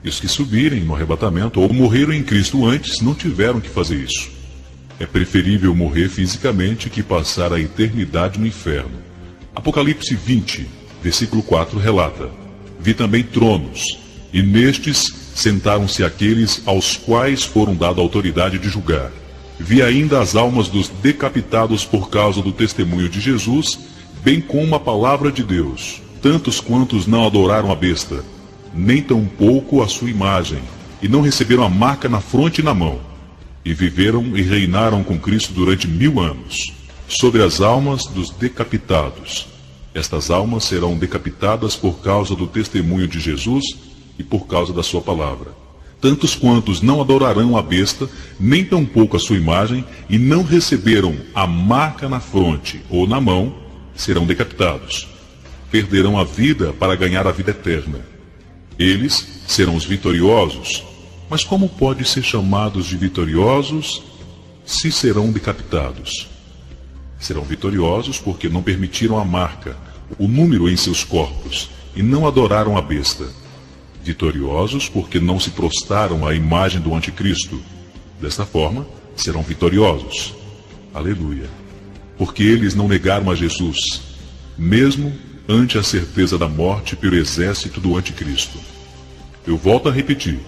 S1: E os que subirem no arrebatamento ou morreram em Cristo antes não tiveram que fazer isso. É preferível morrer fisicamente que passar a eternidade no inferno. Apocalipse 20, versículo 4 relata: Vi também tronos, e nestes sentaram-se aqueles aos quais foram dada a autoridade de julgar. Vi ainda as almas dos decapitados por causa do testemunho de Jesus, bem como a palavra de Deus, tantos quantos não adoraram a besta, nem tampouco a sua imagem, e não receberam a marca na fronte e na mão, e viveram e reinaram com Cristo durante 1000 anos, sobre as almas dos decapitados. Estas almas serão decapitadas por causa do testemunho de Jesus e por causa da sua palavra. Tantos quantos não adorarão a besta, nem tampouco a sua imagem, e não receberam a marca na fronte ou na mão, serão decapitados. Perderão a vida para ganhar a vida eterna. Eles serão os vitoriosos. Mas como pode ser chamados de vitoriosos se serão decapitados? Serão vitoriosos porque não permitiram a marca, o número em seus corpos, e não adoraram a besta. Vitoriosos porque não se prostraram à imagem do anticristo. Desta forma, serão vitoriosos. Aleluia. Porque eles não negaram a Jesus, mesmo ante a certeza da morte pelo exército do anticristo. Eu volto a repetir,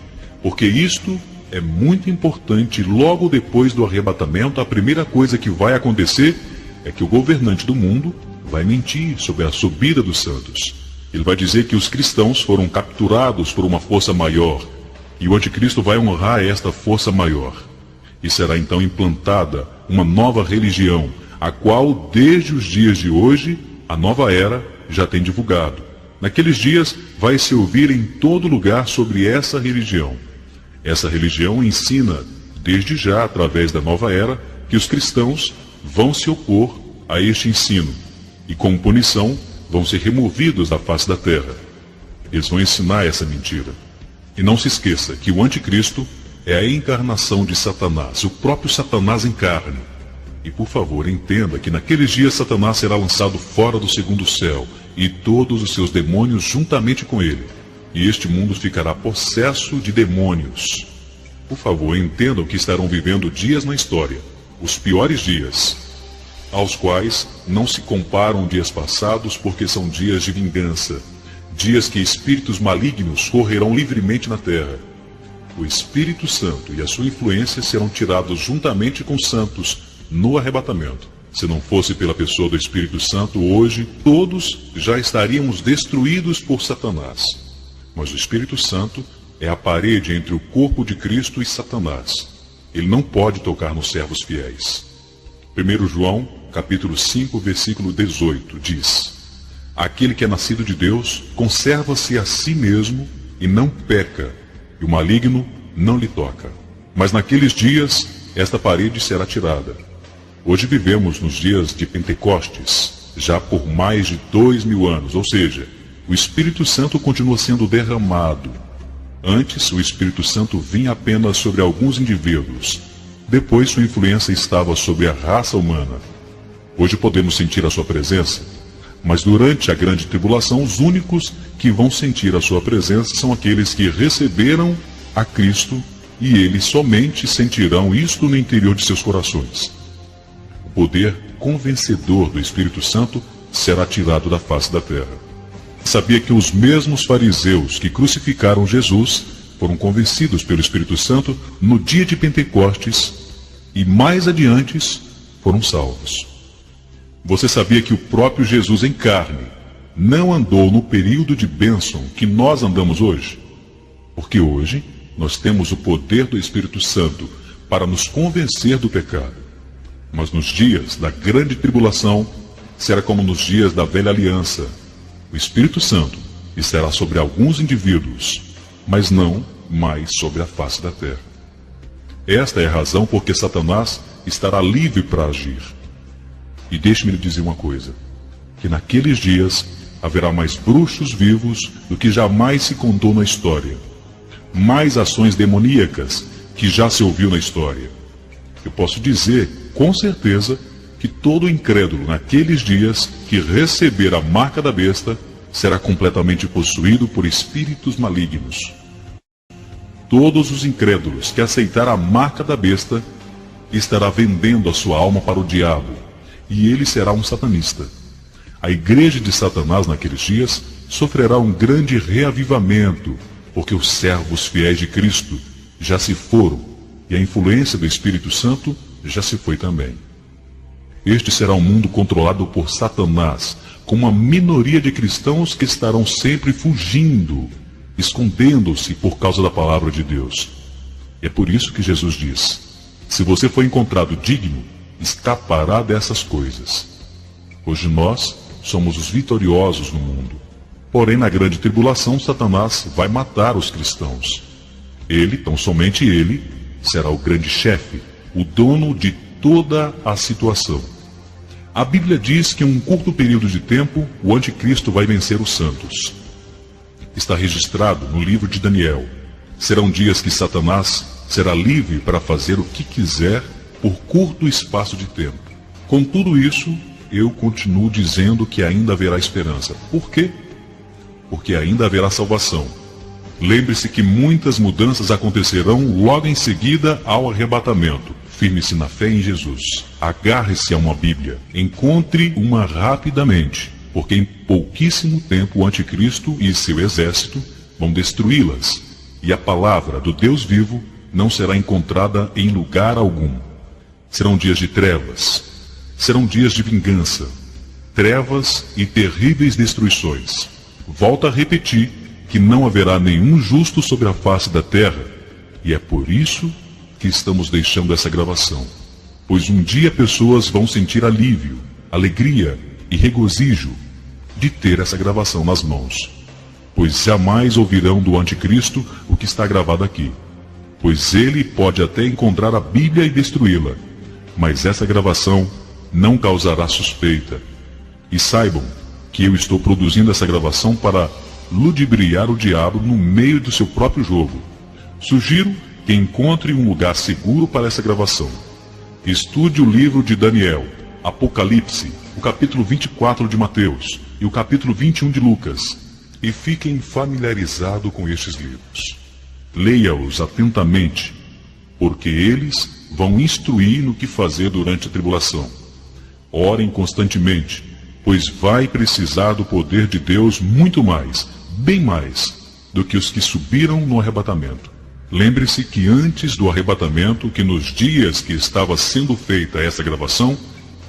S1: porque isto é muito importante. Logo depois do arrebatamento, a primeira coisa que vai acontecer é que o governante do mundo vai mentir sobre a subida dos santos. Ele vai dizer que os cristãos foram capturados por uma força maior, e o anticristo vai honrar esta força maior. E será então implantada uma nova religião, a qual, desde os dias de hoje, a nova era já tem divulgado. Naqueles dias vai se ouvir em todo lugar sobre essa religião. Essa religião ensina, desde já, através da nova era, que os cristãos vão se opor a este ensino, e como punição, vão ser removidos da face da terra. Eles vão ensinar essa mentira. E não se esqueça que o anticristo é a encarnação de Satanás, o próprio Satanás em carne. E por favor, entenda que naqueles dias Satanás será lançado fora do segundo céu, e todos os seus demônios juntamente com ele. E este mundo ficará possesso de demônios. Por favor, entendam que estarão vivendo dias na história, os piores dias, aos quais não se comparam dias passados, porque são dias de vingança, dias que espíritos malignos correrão livremente na terra. O Espírito Santo e a sua influência serão tirados juntamente com os santos no arrebatamento. Se não fosse pela pessoa do Espírito Santo, hoje todos já estaríamos destruídos por Satanás. Mas o Espírito Santo é a parede entre o corpo de Cristo e Satanás. Ele não pode tocar nos servos fiéis. 1 João, capítulo 5, versículo 18, diz: Aquele que é nascido de Deus conserva-se a si mesmo e não peca, e o maligno não lhe toca. Mas naqueles dias esta parede será tirada. Hoje vivemos nos dias de Pentecostes, já por mais de 2000 anos, ou seja, o Espírito Santo continua sendo derramado. Antes, o Espírito Santo vinha apenas sobre alguns indivíduos. Depois, sua influência estava sobre a raça humana. Hoje podemos sentir a sua presença, mas durante a grande tribulação, os únicos que vão sentir a sua presença são aqueles que receberam a Cristo, e eles somente sentirão isto no interior de seus corações. O poder convencedor do Espírito Santo será tirado da face da terra. Sabia que os mesmos fariseus que crucificaram Jesus foram convencidos pelo Espírito Santo no dia de Pentecostes e mais adiante foram salvos. Você sabia que o próprio Jesus em carne não andou no período de bênção que nós andamos hoje? Porque hoje nós temos o poder do Espírito Santo para nos convencer do pecado. Mas nos dias da grande tribulação, será como nos dias da velha aliança. O Espírito Santo estará sobre alguns indivíduos, mas não mais sobre a face da terra. Esta é a razão por que Satanás estará livre para agir. E deixe-me lhe dizer uma coisa, que naqueles dias haverá mais bruxos vivos do que jamais se contou na história. Mais ações demoníacas que já se ouviu na história. Eu posso dizer, com certeza, que todo incrédulo naqueles dias que receber a marca da besta será completamente possuído por espíritos malignos. Todos os incrédulos que aceitar a marca da besta estará vendendo a sua alma para o diabo, e ele será um satanista. A igreja de Satanás naqueles dias sofrerá um grande reavivamento, porque os servos fiéis de Cristo já se foram, e a influência do Espírito Santo já se foi também. Este será um mundo controlado por Satanás, com uma minoria de cristãos que estarão sempre fugindo, escondendo-se por causa da palavra de Deus. É por isso que Jesus diz: se você for encontrado digno, escapará dessas coisas. Hoje nós somos os vitoriosos no mundo. Porém, na grande tribulação, Satanás vai matar os cristãos. Ele, tão somente ele, será o grande chefe, o dono de toda a situação. A Bíblia diz que em um curto período de tempo, o anticristo vai vencer os santos. Está registrado no livro de Daniel. Serão dias que Satanás será livre para fazer o que quiser por curto espaço de tempo. Com tudo isso, eu continuo dizendo que ainda haverá esperança. Por quê? Porque ainda haverá salvação. Lembre-se que muitas mudanças acontecerão logo em seguida ao arrebatamento. Firme-se na fé em Jesus. Agarre-se a uma Bíblia. Encontre uma rapidamente, porque em pouquíssimo tempo o anticristo e seu exército vão destruí-las, e a palavra do Deus vivo não será encontrada em lugar algum. Serão dias de trevas, serão dias de vingança, trevas e terríveis destruições. Volto a repetir que não haverá nenhum justo sobre a face da terra, e é por isso que estamos deixando essa gravação. Pois um dia pessoas vão sentir alívio, alegria e regozijo de ter essa gravação nas mãos. Pois jamais ouvirão do anticristo o que está gravado aqui. Pois ele pode até encontrar a Bíblia e destruí-la, mas essa gravação não causará suspeita. E saibam que eu estou produzindo essa gravação para ludibriar o diabo no meio do seu próprio jogo. Sugiro que encontre um lugar seguro para essa gravação. Estude o livro de Daniel, Apocalipse, o capítulo 24 de Mateus e o capítulo 21 de Lucas, e fiquem familiarizados com estes livros. Leia-os atentamente, porque eles vão instruir no que fazer durante a tribulação. Orem constantemente, pois vai precisar do poder de Deus muito mais, bem mais, do que os que subiram no arrebatamento. Lembre-se que antes do arrebatamento, que nos dias que estava sendo feita essa gravação,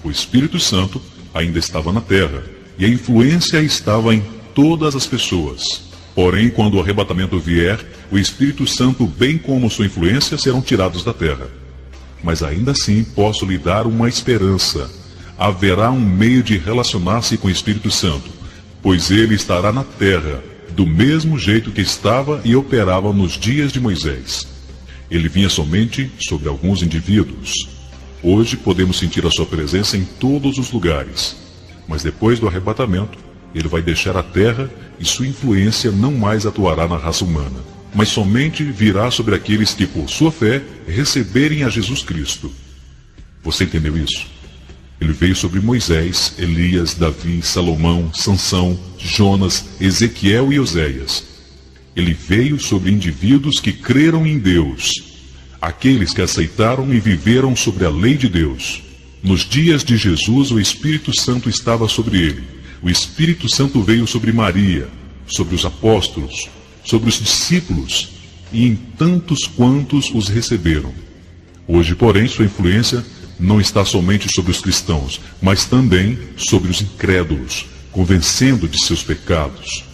S1: o Espírito Santo ainda estava na terra, e a influência estava em todas as pessoas. Porém, quando o arrebatamento vier, o Espírito Santo, bem como sua influência, serão tirados da terra. Mas ainda assim posso lhe dar uma esperança. Haverá um meio de relacionar-se com o Espírito Santo, pois ele estará na terra, do mesmo jeito que estava e operava nos dias de Moisés. ele vinha somente sobre alguns indivíduos. Hoje podemos sentir a sua presença em todos os lugares, mas depois do arrebatamento, ele vai deixar a terra e sua influência não mais atuará na raça humana, mas somente virá sobre aqueles que, por sua fé, receberem a Jesus Cristo. Você entendeu isso? Ele veio sobre Moisés, Elias, Davi, Salomão, Sansão, Jonas, Ezequiel e Oséias. Ele veio sobre indivíduos que creram em Deus, aqueles que aceitaram e viveram sobre a lei de Deus. Nos dias de Jesus, o Espírito Santo estava sobre ele. O Espírito Santo veio sobre Maria, sobre os apóstolos, sobre os discípulos e em tantos quantos os receberam. Hoje, porém, sua influência não está somente sobre os cristãos, mas também sobre os incrédulos, convencendo de seus pecados.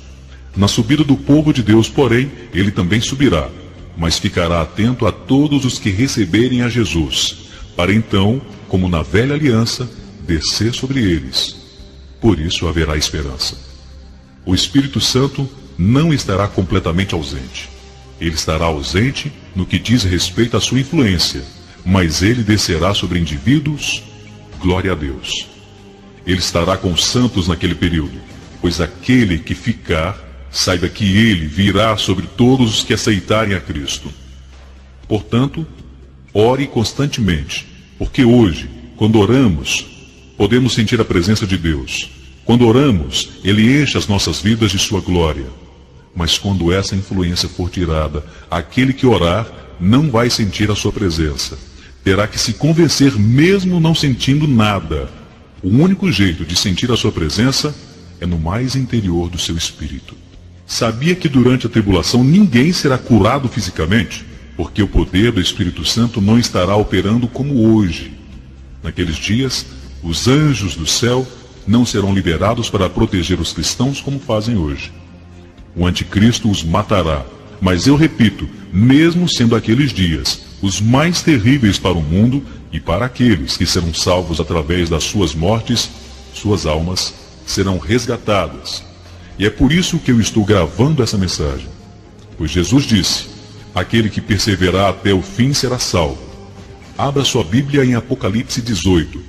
S1: Na subida do povo de Deus, porém, ele também subirá, mas ficará atento a todos os que receberem a Jesus, para então, como na velha aliança, descer sobre eles. Por isso haverá esperança. O Espírito Santo não estará completamente ausente. Ele estará ausente no que diz respeito à sua influência, mas ele descerá sobre indivíduos, glória a Deus. Ele estará com os santos naquele período, pois aquele que ficar, saiba que ele virá sobre todos os que aceitarem a Cristo. Portanto, ore constantemente, porque hoje, quando oramos, podemos sentir a presença de Deus. Quando oramos, ele enche as nossas vidas de sua glória. Mas quando essa influência for tirada, aquele que orar não vai sentir a sua presença. Terá que se convencer mesmo não sentindo nada. O único jeito de sentir a sua presença é no mais interior do seu espírito. Sabia que durante a tribulação ninguém será curado fisicamente? Porque o poder do Espírito Santo não estará operando como hoje. Naqueles dias, os anjos do céu não serão liberados para proteger os cristãos como fazem hoje. O anticristo os matará. Mas eu repito, mesmo sendo aqueles dias os mais terríveis para o mundo e para aqueles que serão salvos através das suas mortes, suas almas serão resgatadas. E é por isso que eu estou gravando essa mensagem. Pois Jesus disse, aquele que perseverar até o fim será salvo. Abra sua Bíblia em Apocalipse 18.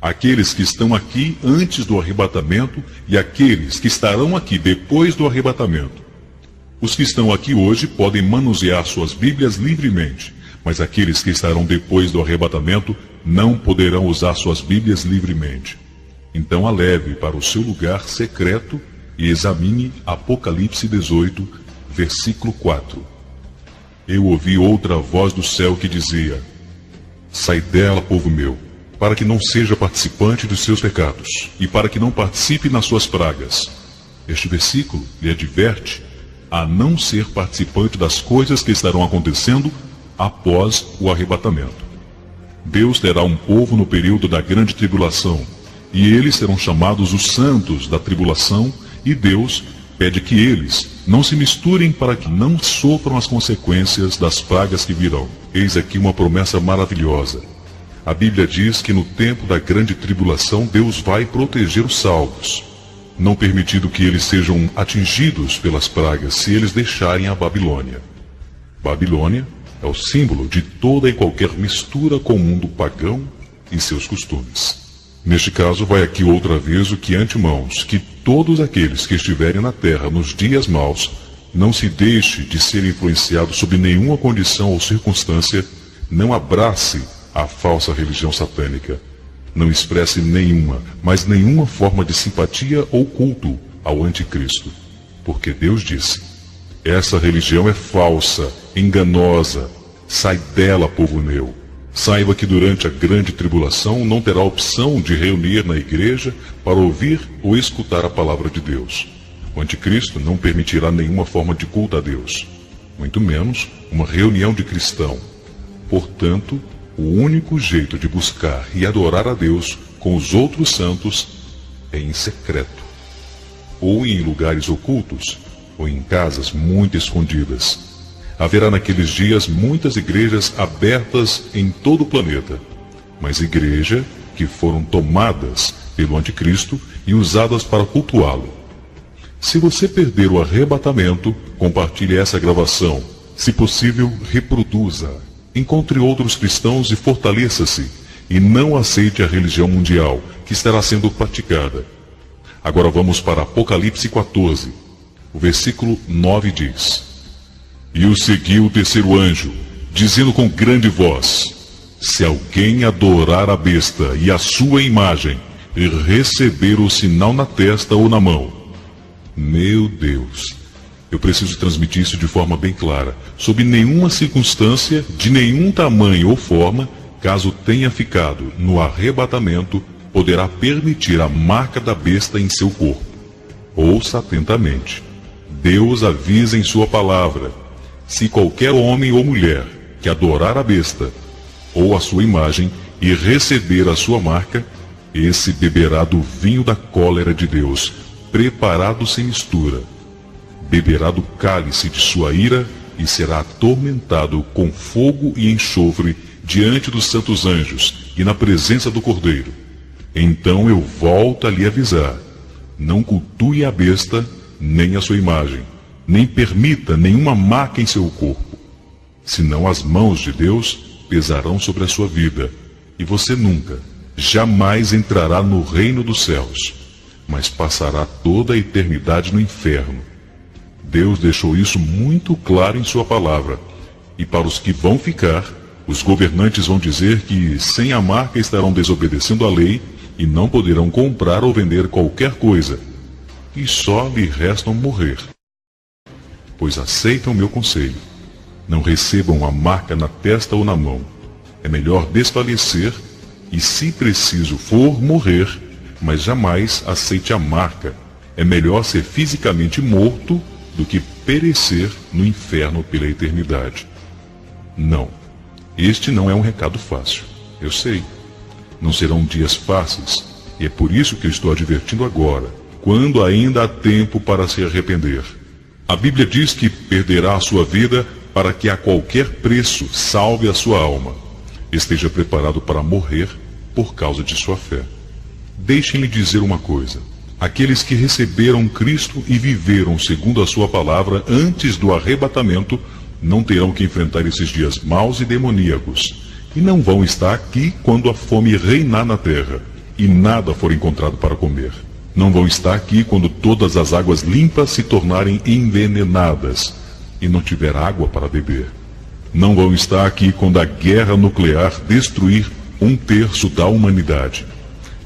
S1: Aqueles que estão aqui antes do arrebatamento e aqueles que estarão aqui depois do arrebatamento. Os que estão aqui hoje podem manusear suas Bíblias livremente, mas aqueles que estarão depois do arrebatamento não poderão usar suas Bíblias livremente. Então a leve para o seu lugar secreto e examine Apocalipse 18, versículo 4. Eu ouvi outra voz do céu que dizia, sai dela, povo meu, para que não seja participante dos seus pecados, e para que não participe nas suas pragas. Este versículo lhe adverte a não ser participante das coisas que estarão acontecendo após o arrebatamento. Deus terá um povo no período da grande tribulação, e eles serão chamados os santos da tribulação, e Deus pede que eles não se misturem para que não sofram as consequências das pragas que virão. Eis aqui uma promessa maravilhosa. A Bíblia diz que no tempo da grande tribulação Deus vai proteger os salvos, não permitindo que eles sejam atingidos pelas pragas se eles deixarem a Babilônia. Babilônia é o símbolo de toda e qualquer mistura com o mundo pagão e seus costumes. Neste caso, vai aqui outro aviso que antemãos, que todos aqueles que estiverem na terra nos dias maus, não se deixe de ser influenciado sob nenhuma condição ou circunstância, não abrace a falsa religião satânica. Não expresse nenhuma, mas nenhuma forma de simpatia ou culto ao anticristo. Porque Deus disse, essa religião é falsa, enganosa, sai dela, povo meu. Saiba que durante a grande tribulação não terá opção de reunir na igreja para ouvir ou escutar a palavra de Deus. O anticristo não permitirá nenhuma forma de culto a Deus, muito menos uma reunião de cristão. Portanto, o único jeito de buscar e adorar a Deus com os outros santos é em secreto, ou em lugares ocultos, ou em casas muito escondidas. Haverá naqueles dias muitas igrejas abertas em todo o planeta, mas igrejas que foram tomadas pelo anticristo e usadas para cultuá-lo. Se você perder o arrebatamento, compartilhe essa gravação Se possível, reproduza. Encontre outros cristãos e fortaleça-se, e não aceite a religião mundial, que estará sendo praticada. Agora vamos para Apocalipse 14. O versículo 9 diz: E o seguiu o terceiro anjo, dizendo com grande voz: Se alguém adorar a besta e a sua imagem, e receber o sinal na testa ou na mão. Meu Deus, eu preciso transmitir isso de forma bem clara. Sob nenhuma circunstância, de nenhum tamanho ou forma, caso tenha ficado no arrebatamento, poderá permitir a marca da besta em seu corpo. Ouça atentamente. Deus avisa em sua palavra: se qualquer homem ou mulher que adorar a besta ou a sua imagem e receber a sua marca, esse beberá do vinho da cólera de Deus, preparado sem mistura. Beberá do cálice de sua ira e será atormentado com fogo e enxofre diante dos santos anjos e na presença do Cordeiro. Então eu volto a lhe avisar: não cultue a besta, nem a sua imagem, nem permita nenhuma marca em seu corpo. Senão as mãos de Deus pesarão sobre a sua vida, e você nunca, jamais entrará no reino dos céus, mas passará toda a eternidade no inferno. Deus deixou isso muito claro em sua palavra, e para os que vão ficar, os governantes vão dizer que sem a marca estarão desobedecendo a lei e não poderão comprar ou vender qualquer coisa, e só lhe restam morrer. Pois aceitam meu conselho: não recebam a marca na testa ou na mão. É melhor desfalecer e, se preciso for, morrer, mas jamais aceite a marca. É melhor ser fisicamente morto do que perecer no inferno pela eternidade. Não, este não é um recado fácil, eu sei. Não serão dias fáceis, e é por isso que eu estou advertindo agora, quando ainda há tempo para se arrepender. A Bíblia diz que perderá a sua vida para que a qualquer preço salve a sua alma. Esteja preparado para morrer por causa de sua fé. Deixem-lhe dizer uma coisa: aqueles que receberam Cristo e viveram segundo a sua palavra antes do arrebatamento não terão que enfrentar esses dias maus e demoníacos, e não vão estar aqui quando a fome reinar na terra e nada for encontrado para comer. Não vão estar aqui quando todas as águas limpas se tornarem envenenadas e não tiver água para beber. Não vão estar aqui quando a guerra nuclear destruir 1/3 da humanidade.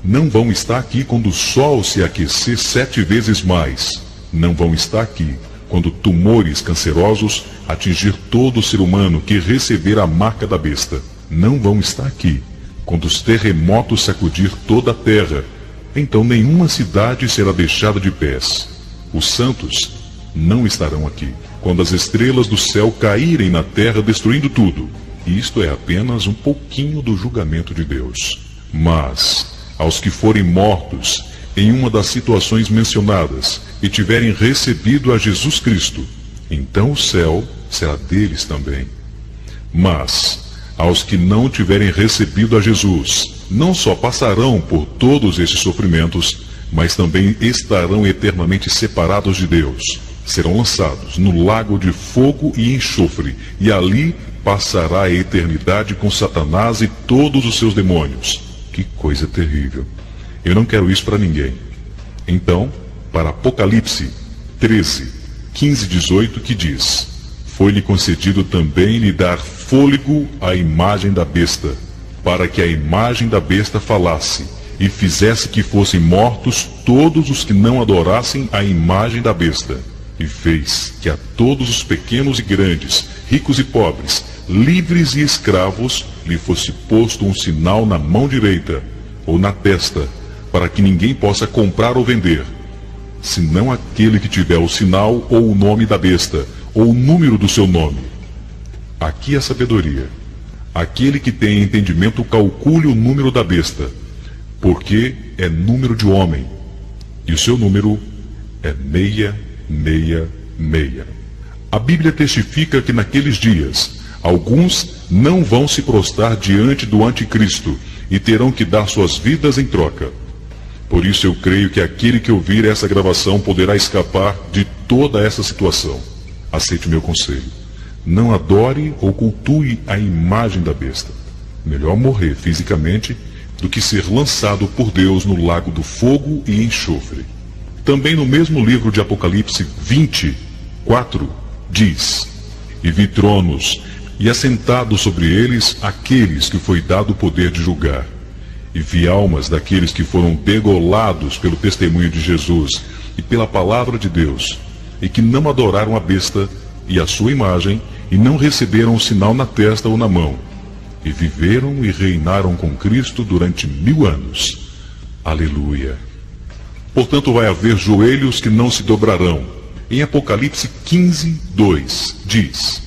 S1: Não vão estar aqui quando o sol se aquecer 7 vezes mais. Não vão estar aqui quando tumores cancerosos atingir todo ser humano que receber a marca da besta. Não vão estar aqui quando os terremotos sacudir toda a terra. Então nenhuma cidade será deixada de pés. Os santos não estarão aqui quando as estrelas do céu caírem na terra destruindo tudo. Isto é apenas um pouquinho do julgamento de Deus. Mas aos que forem mortos em uma das situações mencionadas e tiverem recebido a Jesus Cristo, então o céu será deles também. Mas aos que não tiverem recebido a Jesus, não só passarão por todos esses sofrimentos, mas também estarão eternamente separados de Deus. Serão lançados no lago de fogo e enxofre, e ali passará a eternidade com Satanás e todos os seus demônios. Que coisa terrível. Eu não quero isso para ninguém. Então, para Apocalipse 13, 15 e 18, que diz: foi-lhe concedido também lhe dar fôlego à imagem da besta, para que a imagem da besta falasse, e fizesse que fossem mortos todos os que não adorassem a imagem da besta. E fez que a todos os pequenos e grandes, ricos e pobres, livres e escravos, lhe fosse posto um sinal na mão direita, ou na testa, para que ninguém possa comprar ou vender, senão aquele que tiver o sinal ou o nome da besta, ou o número do seu nome. Aqui a sabedoria. Aquele que tem entendimento calcule o número da besta, porque é número de homem, e o seu número é 666. A Bíblia testifica que naqueles dias, alguns não vão se prostrar diante do anticristo e terão que dar suas vidas em troca. Por isso eu creio que aquele que ouvir essa gravação poderá escapar de toda essa situação. Aceite o meu conselho. não adore ou cultue a imagem da besta. Melhor morrer fisicamente do que ser lançado por Deus no lago do fogo e enxofre. Também no mesmo livro de Apocalipse 20:4 diz: E vi tronos, e assentados sobre eles aqueles que foi dado o poder de julgar. E vi almas daqueles que foram degolados pelo testemunho de Jesus e pela palavra de Deus, e que não adoraram a besta e a sua imagem, e não receberam o sinal na testa ou na mão, e viveram e reinaram com Cristo durante 1000 anos. Aleluia! Portanto vai haver joelhos que não se dobrarão. Em Apocalipse 15:2 diz: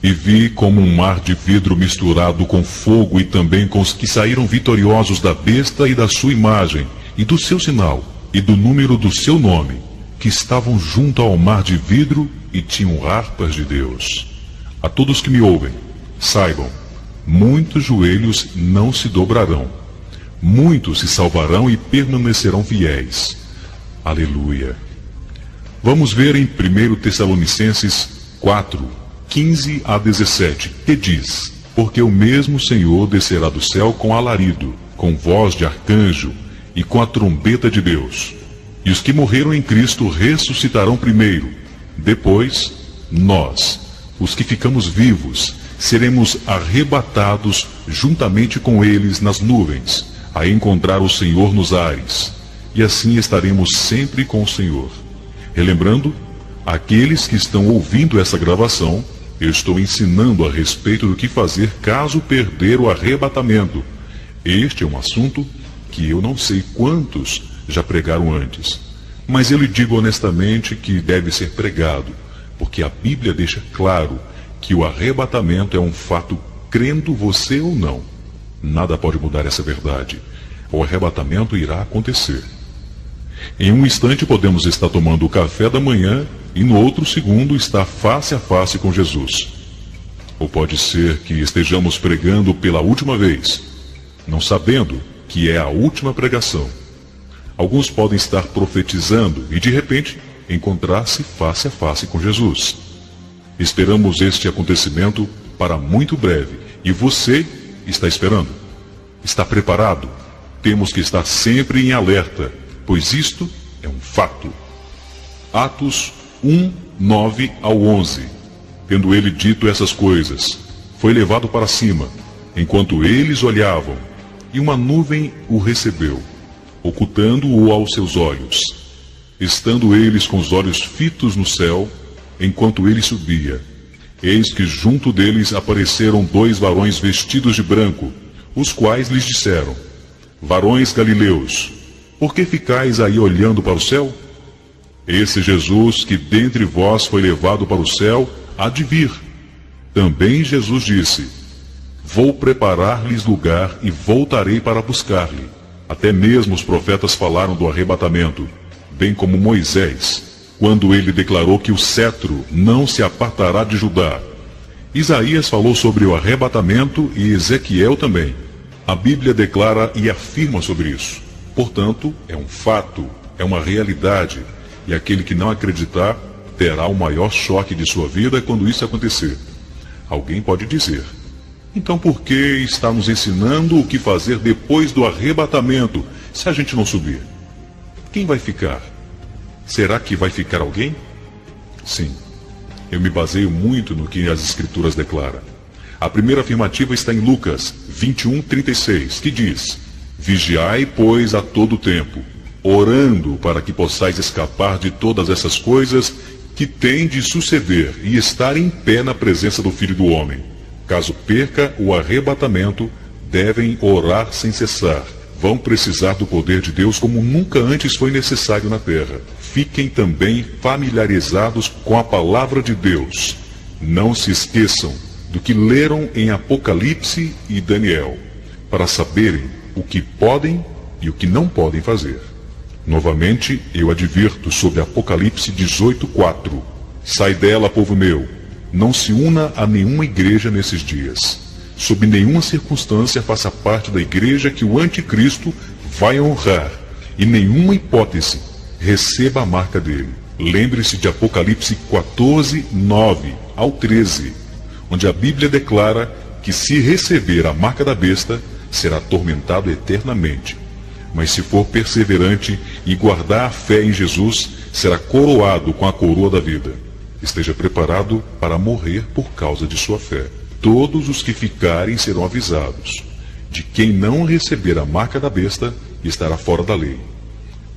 S1: E vi como um mar de vidro misturado com fogo, e também com os que saíram vitoriosos da besta e da sua imagem, e do seu sinal, e do número do seu nome, que estavam junto ao mar de vidro e tinham harpas de Deus. A todos que me ouvem, saibam, muitos joelhos não se dobrarão, muitos se salvarão e permanecerão fiéis. Aleluia! Vamos ver em 1 Tessalonicenses 4:15-17, que diz: Porque o mesmo Senhor descerá do céu com alarido, com voz de arcanjo e com a trombeta de Deus. E os que morreram em Cristo ressuscitarão primeiro. Depois, nós, os que ficamos vivos, seremos arrebatados juntamente com eles nas nuvens, a encontrar o Senhor nos ares. E assim estaremos sempre com o Senhor. Relembrando, aqueles que estão ouvindo essa gravação, eu estou ensinando a respeito do que fazer caso perder o arrebatamento. Este é um assunto que eu não sei quantos já pregaram antes, mas eu lhe digo honestamente que deve ser pregado, porque a Bíblia deixa claro que o arrebatamento é um fato, crendo você ou não. Nada pode mudar essa verdade. O arrebatamento irá acontecer. Em um instante podemos estar tomando o café da manhã e no outro segundo estar face a face com Jesus. Ou pode ser que estejamos pregando pela última vez, não sabendo que é a última pregação. Alguns podem estar profetizando e de repente encontrar-se face a face com Jesus. Esperamos este acontecimento para muito breve. E você está esperando? Está preparado? Temos que estar sempre em alerta, pois isto é um fato. Atos 1:9-11. Tendo ele dito essas coisas, foi levado para cima, enquanto eles olhavam, e uma nuvem o recebeu, ocultando-o aos seus olhos. Estando eles com os olhos fitos no céu, enquanto ele subia, eis que junto deles apareceram 2 varões vestidos de branco, os quais lhes disseram: Varões galileus, por que ficais aí olhando para o céu? Esse Jesus que dentre vós foi levado para o céu, há de vir. Também Jesus disse: Vou preparar-lhes lugar e voltarei para buscar-lhe. Até mesmo os profetas falaram do arrebatamento, bem como Moisés, quando ele declarou que o cetro não se apartará de Judá. Isaías falou sobre o arrebatamento e Ezequiel também. A Bíblia declara e afirma sobre isso. Portanto, é um fato, é uma realidade, e aquele que não acreditar terá o maior choque de sua vida quando isso acontecer. Alguém pode dizer: então por que está nos ensinando o que fazer depois do arrebatamento, se a gente não subir? Quem vai ficar? Será que vai ficar alguém? Sim, eu me baseio muito no que as Escrituras declaram. A primeira afirmativa está em Lucas 21:36, que diz: Vigiai, pois, a todo tempo, orando para que possais escapar de todas essas coisas que têm de suceder e estar em pé na presença do Filho do Homem. Caso perca o arrebatamento, devem orar sem cessar. Vão precisar do poder de Deus como nunca antes foi necessário na terra. Fiquem também familiarizados com a palavra de Deus. Não se esqueçam do que leram em Apocalipse e Daniel, para saberem o que podem e o que não podem fazer. Novamente, eu advirto sobre Apocalipse 18:4. Sai dela, povo meu, não se una a nenhuma igreja nesses dias. Sob nenhuma circunstância faça parte da igreja que o anticristo vai honrar, e nenhuma hipótese receba a marca dele. Lembre-se de Apocalipse 14:9-13. onde a Bíblia declara que se receber a marca da besta, será atormentado eternamente. Mas se for perseverante e guardar a fé em Jesus, será coroado com a coroa da vida. Esteja preparado para morrer por causa de sua fé. Todos os que ficarem serão avisados. De quem não receber a marca da besta, estará fora da lei.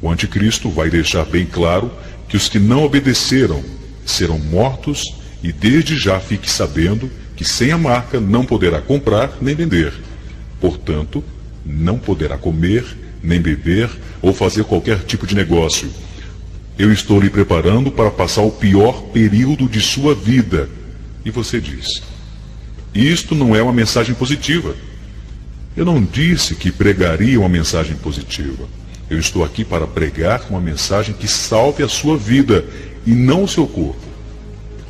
S1: O anticristo vai deixar bem claro que os que não obedeceram serão mortos, e desde já fique sabendo que sem a marca não poderá comprar nem vender. Portanto, não poderá comer, nem beber ou fazer qualquer tipo de negócio. Eu estou lhe preparando para passar o pior período de sua vida. E você diz: isto não é uma mensagem positiva. Eu não disse que pregaria uma mensagem positiva. Eu estou aqui para pregar uma mensagem que salve a sua vida e não o seu corpo.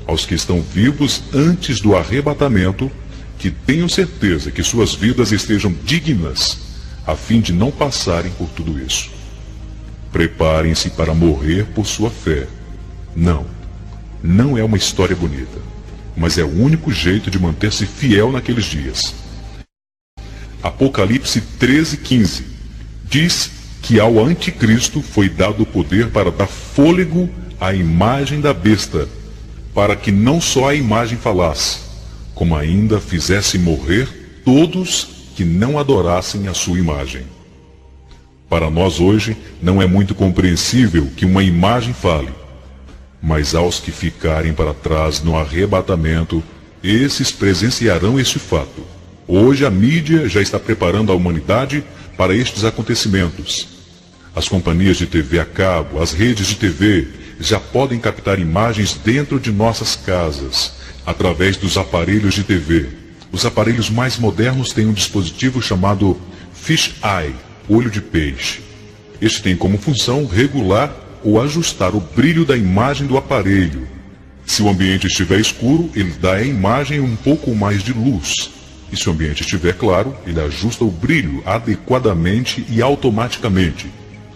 S1: Aos que estão vivos antes do arrebatamento, que tenham certeza que suas vidas estejam dignas, a fim de não passarem por tudo isso. Preparem-se para morrer por sua fé. Não é uma história bonita, mas é o único jeito de manter-se fiel naqueles dias. Apocalipse 13:15 diz que ao anticristo foi dado o poder para dar fôlego à imagem da besta, para que não só a imagem falasse, como ainda fizesse morrer todos que não adorassem a sua imagem. Para nós hoje não é muito compreensível que uma imagem fale, mas aos que ficarem para trás no arrebatamento, esses presenciarão este fato. Hoje a mídia já está preparando a humanidade para estes acontecimentos. As companhias de TV a cabo, as redes de TV, já podem captar imagens dentro de nossas casas, através dos aparelhos de TV. Os aparelhos mais modernos têm um dispositivo chamado Fish Eye, olho de peixe. Este tem como função regular ou ajustar o brilho da imagem do aparelho. Se o ambiente estiver escuro, ele dá à imagem um pouco mais de luz. E se o ambiente estiver claro, ele ajusta o brilho adequadamente e automaticamente.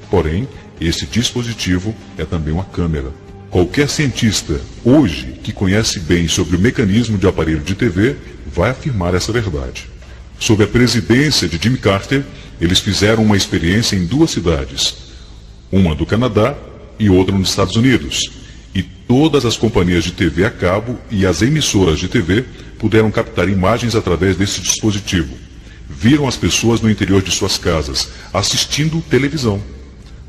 S1: Porém, esse dispositivo é também uma câmera. Qualquer cientista, hoje, que conhece bem sobre o mecanismo de aparelho de TV, vai afirmar essa verdade. Sob a presidência de Jimmy Carter, eles fizeram uma experiência em 2 cidades, uma do Canadá e outra nos Estados Unidos. E todas as companhias de TV a cabo e as emissoras de TV puderam captar imagens através desse dispositivo. Viram as pessoas no interior de suas casas, assistindo televisão.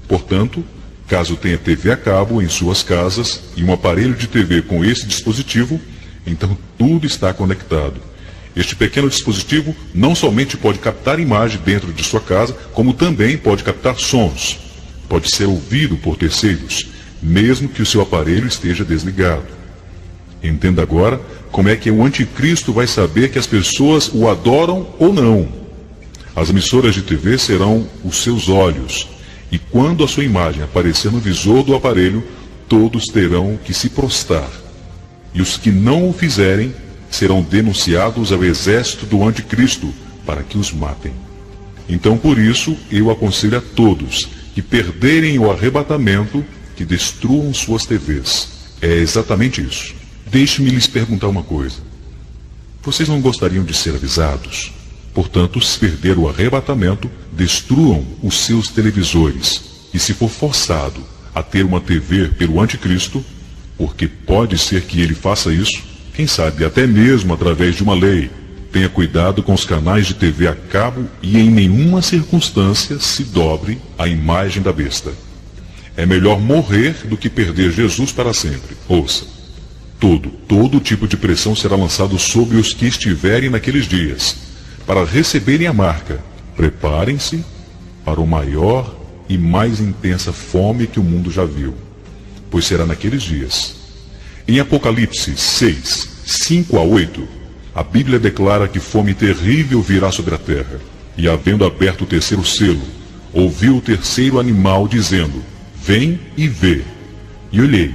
S1: Portanto, caso tenha TV a cabo em suas casas e um aparelho de TV com esse dispositivo, então tudo está conectado. Este pequeno dispositivo não somente pode captar imagem dentro de sua casa, como também pode captar sons. Pode ser ouvido por terceiros, mesmo que o seu aparelho esteja desligado. Entenda agora como é que o anticristo vai saber que as pessoas o adoram ou não. As emissoras de TV serão os seus olhos. E quando a sua imagem aparecer no visor do aparelho, todos terão que se prostrar. E os que não o fizerem serão denunciados ao exército do anticristo para que os matem. Então, por isso, eu aconselho a todos que perderem o arrebatamento, que destruam suas TVs. É exatamente isso. Deixe-me lhes perguntar uma coisa. Vocês não gostariam de ser avisados? Portanto, se perder o arrebatamento, destruam os seus televisores. E se for forçado a ter uma TV pelo anticristo, porque pode ser que ele faça isso, quem sabe até mesmo através de uma lei, tenha cuidado com os canais de TV a cabo e em nenhuma circunstância se dobre a imagem da besta. É melhor morrer do que perder Jesus para sempre. Ouça, todo tipo de pressão será lançado sobre os que estiverem naqueles dias. Para receberem a marca, preparem-se para o maior e mais intensa fome que o mundo já viu, pois será naqueles dias. Em Apocalipse 6, 5 a 8, a Bíblia declara que fome terrível virá sobre a terra. E havendo aberto o terceiro selo, ouvi o terceiro animal dizendo: Vem e vê. E olhei,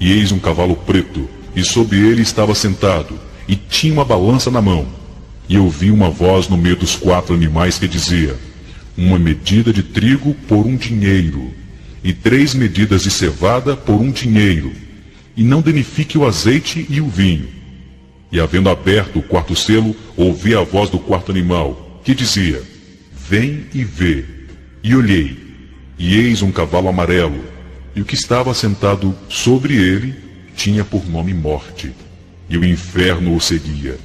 S1: e eis um cavalo preto, e sobre ele estava sentado, e tinha uma balança na mão. E ouvi uma voz no meio dos 4 animais que dizia: uma medida de trigo por 1 dinheiro, e 3 medidas de cevada por 1 dinheiro, e não danifique o azeite e o vinho. E havendo aberto o quarto selo, ouvi a voz do quarto animal, que dizia: Vem e vê. E olhei, e eis um cavalo amarelo, e o que estava sentado sobre ele tinha por nome Morte, e o inferno o seguia.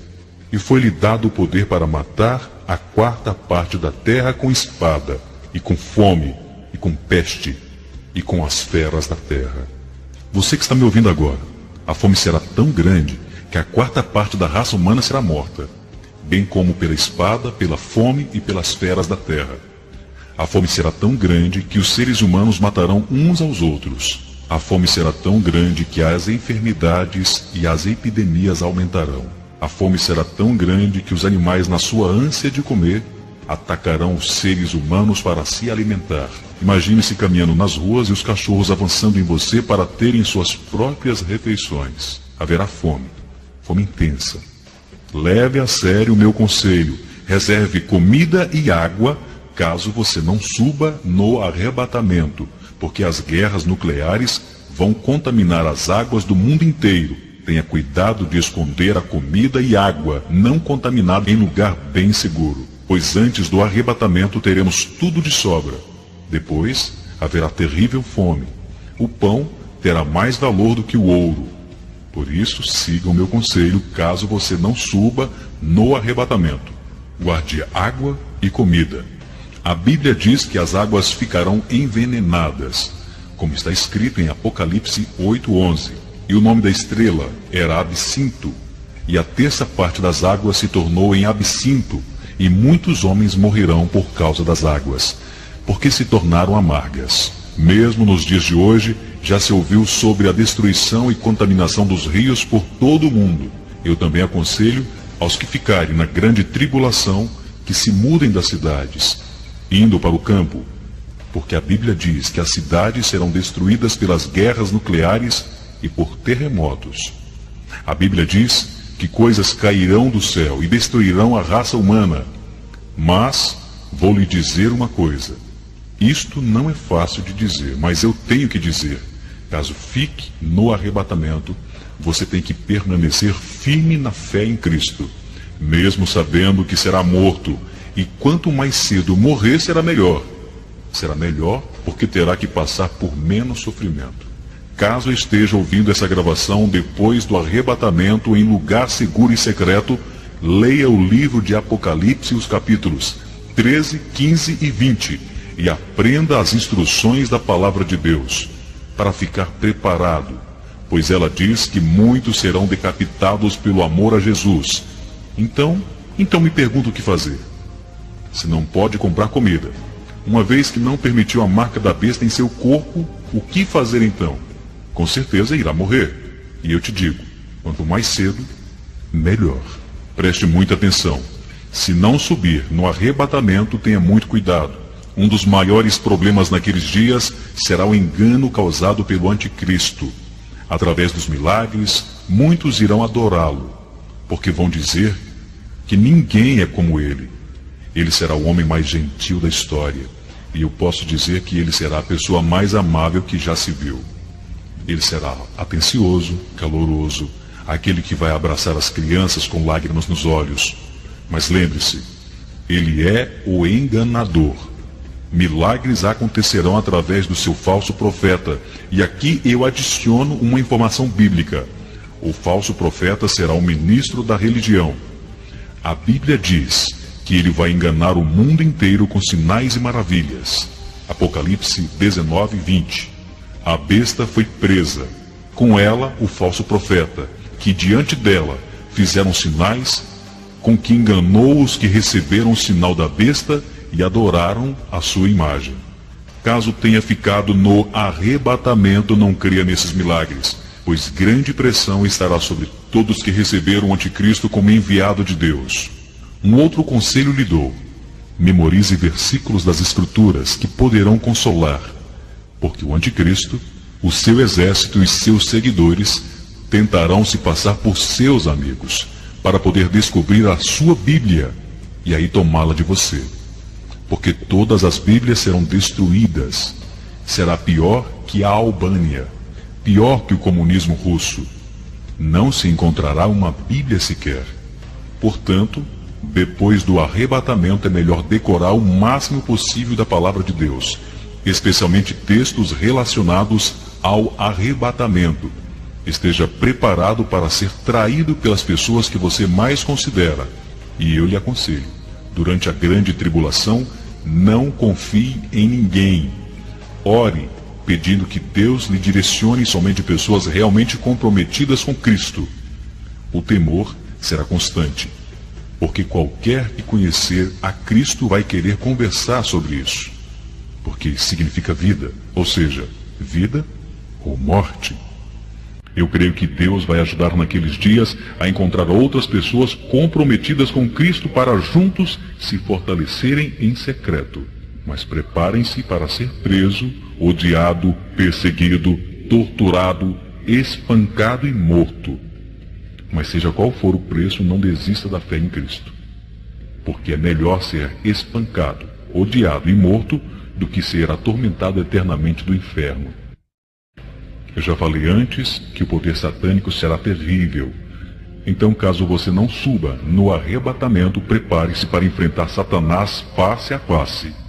S1: E foi-lhe dado o poder para matar a quarta parte da terra com espada, e com fome, e com peste, e com as feras da terra. Você que está me ouvindo agora, a fome será tão grande que a quarta parte da raça humana será morta, bem como pela espada, pela fome e pelas feras da terra. A fome será tão grande que os seres humanos matarão uns aos outros. A fome será tão grande que as enfermidades e as epidemias aumentarão. A fome será tão grande que os animais, na sua ânsia de comer, atacarão os seres humanos para se alimentar. Imagine-se caminhando nas ruas e os cachorros avançando em você para terem suas próprias refeições. Haverá fome, fome intensa. Leve a sério o meu conselho. Reserve comida e água caso você não suba no arrebatamento, porque as guerras nucleares vão contaminar as águas do mundo inteiro. Tenha cuidado de esconder a comida e água não contaminada em lugar bem seguro, pois antes do arrebatamento teremos tudo de sobra. Depois haverá terrível fome. O pão terá mais valor do que o ouro. Por isso, siga o meu conselho caso você não suba no arrebatamento. Guarde água e comida. A Bíblia diz que as águas ficarão envenenadas, como está escrito em Apocalipse 8:11. E o nome da estrela era Absinto, e a terça parte das águas se tornou em absinto, e muitos homens morrerão por causa das águas, porque se tornaram amargas. Mesmo nos dias de hoje, já se ouviu sobre a destruição e contaminação dos rios por todo o mundo. Eu também aconselho aos que ficarem na grande tribulação que se mudem das cidades, indo para o campo, porque a Bíblia diz que as cidades serão destruídas pelas guerras nucleares e por terremotos. A Bíblia diz que coisas cairão do céu e destruirão a raça humana. Mas vou lhe dizer uma coisa. Isto não é fácil de dizer, mas eu tenho que dizer. Caso fique no arrebatamento, você tem que permanecer firme na fé em Cristo, mesmo sabendo que será morto. E quanto mais cedo morrer, será melhor. Será melhor porque terá que passar por menos sofrimento. Caso esteja ouvindo essa gravação depois do arrebatamento em lugar seguro e secreto, leia o livro de Apocalipse, os capítulos 13, 15 e 20, e aprenda as instruções da palavra de Deus, para ficar preparado, pois ela diz que muitos serão decapitados pelo amor a Jesus. Então me pergunto o que fazer. Se não pode comprar comida, uma vez que não permitiu a marca da besta em seu corpo, o que fazer então? Com certeza irá morrer. E eu te digo, quanto mais cedo, melhor. Preste muita atenção. Se não subir no arrebatamento, tenha muito cuidado. Um dos maiores problemas naqueles dias será o engano causado pelo anticristo. Através dos milagres, muitos irão adorá-lo, porque vão dizer que ninguém é como ele. Ele será o homem mais gentil da história, e eu posso dizer que ele será a pessoa mais amável que já se viu. Ele será atencioso, caloroso, aquele que vai abraçar as crianças com lágrimas nos olhos. Mas lembre-se, ele é o enganador. Milagres acontecerão através do seu falso profeta, e aqui eu adiciono uma informação bíblica. O falso profeta será um ministro da religião. A Bíblia diz que ele vai enganar o mundo inteiro com sinais e maravilhas. Apocalipse 19, 20. A besta foi presa, com ela o falso profeta, que diante dela fizeram sinais, com que enganou os que receberam o sinal da besta e adoraram a sua imagem. Caso tenha ficado no arrebatamento, não creia nesses milagres, pois grande pressão estará sobre todos que receberam o anticristo como enviado de Deus. Um outro conselho lhe dou: memorize versículos das Escrituras que poderão consolar, porque o anticristo, o seu exército e seus seguidores tentarão se passar por seus amigos, para poder descobrir a sua Bíblia e aí tomá-la de você. Porque todas as Bíblias serão destruídas. Será pior que a Albânia, pior que o comunismo russo. não se encontrará uma Bíblia sequer. Portanto, depois do arrebatamento é melhor decorar o máximo possível da palavra de Deus, especialmente textos relacionados ao arrebatamento. Esteja preparado para ser traído pelas pessoas que você mais considera. E eu lhe aconselho, durante a grande tribulação, não confie em ninguém. Ore, pedindo que Deus lhe direcione somente pessoas realmente comprometidas com Cristo. O temor será constante, porque qualquer que conhecer a Cristo vai querer conversar sobre isso, porque significa vida, ou seja, vida ou morte. Eu creio que Deus vai ajudar naqueles dias a encontrar outras pessoas comprometidas com Cristo para juntos se fortalecerem em secreto. Mas preparem-se para ser preso, odiado, perseguido, torturado, espancado e morto. Mas seja qual for o preço, não desista da fé em Cristo. Porque é melhor ser espancado, odiado e morto do que ser atormentado eternamente do inferno. Eu já falei antes que o poder satânico será terrível. Então, caso você não suba no arrebatamento, prepare-se para enfrentar Satanás face a face.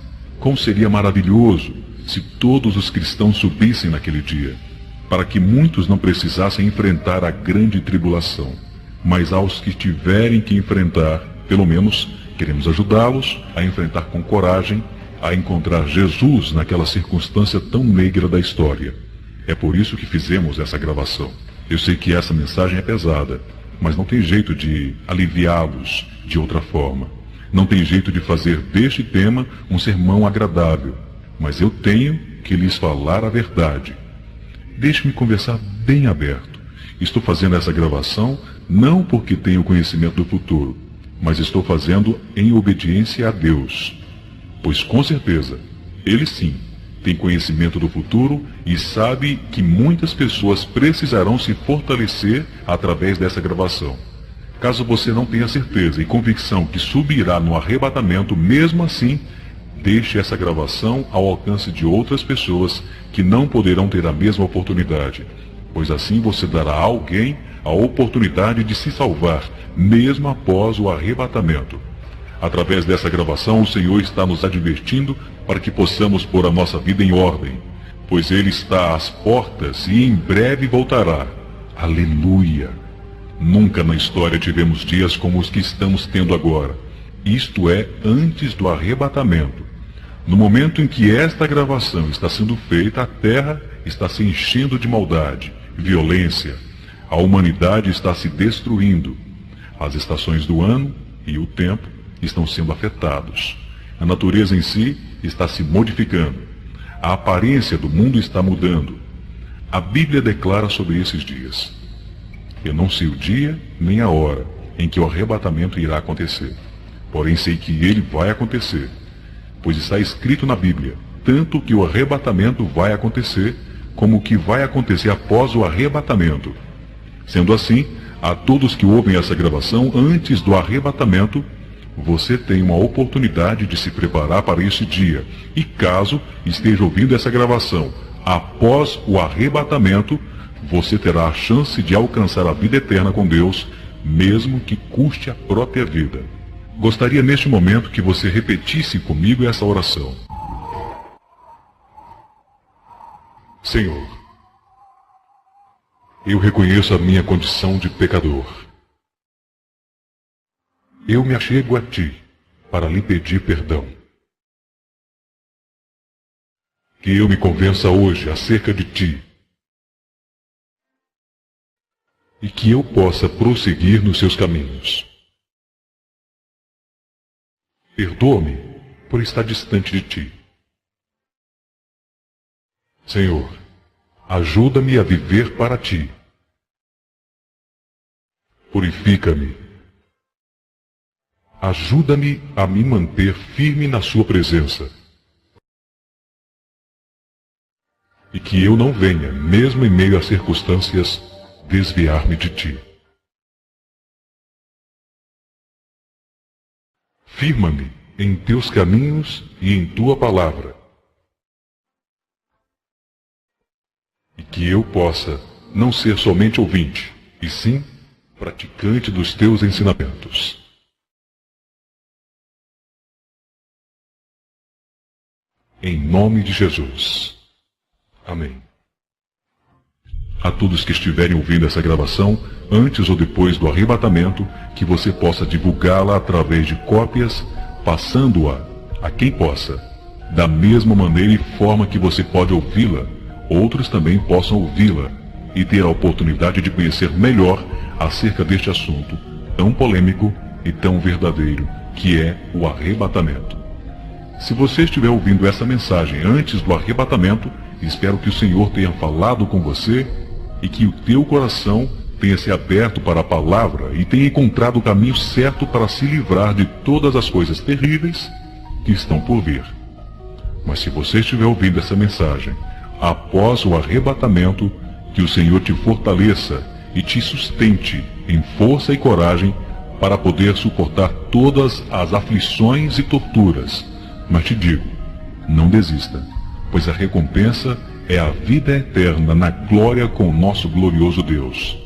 S1: Como seria maravilhoso se todos os cristãos subissem naquele dia, para que muitos não precisassem enfrentar a grande tribulação. Mas aos que tiverem que enfrentar, pelo menos queremos ajudá-los a enfrentar com coragem, a encontrar Jesus naquela circunstância tão negra da história. É por isso que fizemos essa gravação. Eu sei que essa mensagem é pesada, mas não tem jeito de aliviá-los de outra forma. Não tem jeito de fazer deste tema um sermão agradável, mas eu tenho que lhes falar a verdade. Deixe-me conversar bem aberto. Estou fazendo essa gravação não porque tenho conhecimento do futuro, mas estou fazendo em obediência a Deus. Pois com certeza, Ele sim tem conhecimento do futuro e sabe que muitas pessoas precisarão se fortalecer através dessa gravação. Caso você não tenha certeza e convicção que subirá no arrebatamento, mesmo assim, deixe essa gravação ao alcance de outras pessoas que não poderão ter a mesma oportunidade, pois assim você dará a alguém a oportunidade de se salvar, mesmo após o arrebatamento. Através dessa gravação, o Senhor está nos advertindo para que possamos pôr a nossa vida em ordem, pois Ele está às portas e em breve voltará. Aleluia! Nunca na história tivemos dias como os que estamos tendo agora. Isto é, antes do arrebatamento. No momento em que esta gravação está sendo feita, a Terra está se enchendo de maldade, violência. A humanidade está se destruindo. As estações do ano e o tempo estão sendo afetados. A natureza em si está se modificando. A aparência do mundo está mudando. A Bíblia declara sobre esses dias: eu não sei o dia nem a hora em que o arrebatamento irá acontecer. Porém sei que ele vai acontecer, pois está escrito na Bíblia, tanto que o arrebatamento vai acontecer, como o que vai acontecer após o arrebatamento. Sendo assim, a todos que ouvem essa gravação antes do arrebatamento, você tem uma oportunidade de se preparar para esse dia. E caso esteja ouvindo essa gravação após o arrebatamento, você terá a chance de alcançar a vida eterna com Deus, mesmo que custe a própria vida. Gostaria neste momento que você repetisse comigo essa oração. Senhor, eu reconheço a minha condição de pecador. Eu me achego a Ti para lhe pedir perdão. Que eu me convença hoje acerca de Ti e que eu possa prosseguir nos Seus caminhos. Perdoa-me por estar distante de Ti. Senhor, ajuda-me a viver para Ti. Purifica-me. Ajuda-me a me manter firme na Sua presença. E que eu não venha, mesmo em meio às circunstâncias, desviar-me de Ti. Firma-me em Teus caminhos e em Tua palavra. E que eu possa não ser somente ouvinte, e sim praticante dos teus ensinamentos. Em nome de Jesus. Amém. A todos que estiverem ouvindo essa gravação, antes ou depois do arrebatamento, que você possa divulgá-la através de cópias, passando-a a quem possa. Da mesma maneira e forma que você pode ouvi-la, outros também possam ouvi-la e ter a oportunidade de conhecer melhor acerca deste assunto tão polêmico e tão verdadeiro que é o arrebatamento. Se você estiver ouvindo essa mensagem antes do arrebatamento, espero que o Senhor tenha falado com você e que o teu coração tenha se aberto para a palavra e tenha encontrado o caminho certo para se livrar de todas as coisas terríveis que estão por vir. Mas se você estiver ouvindo essa mensagem após o arrebatamento, que o Senhor te fortaleça e te sustente em força e coragem para poder suportar todas as aflições e torturas. Mas te digo, não desista, pois a recompensa é a vida eterna na glória com o nosso glorioso Deus.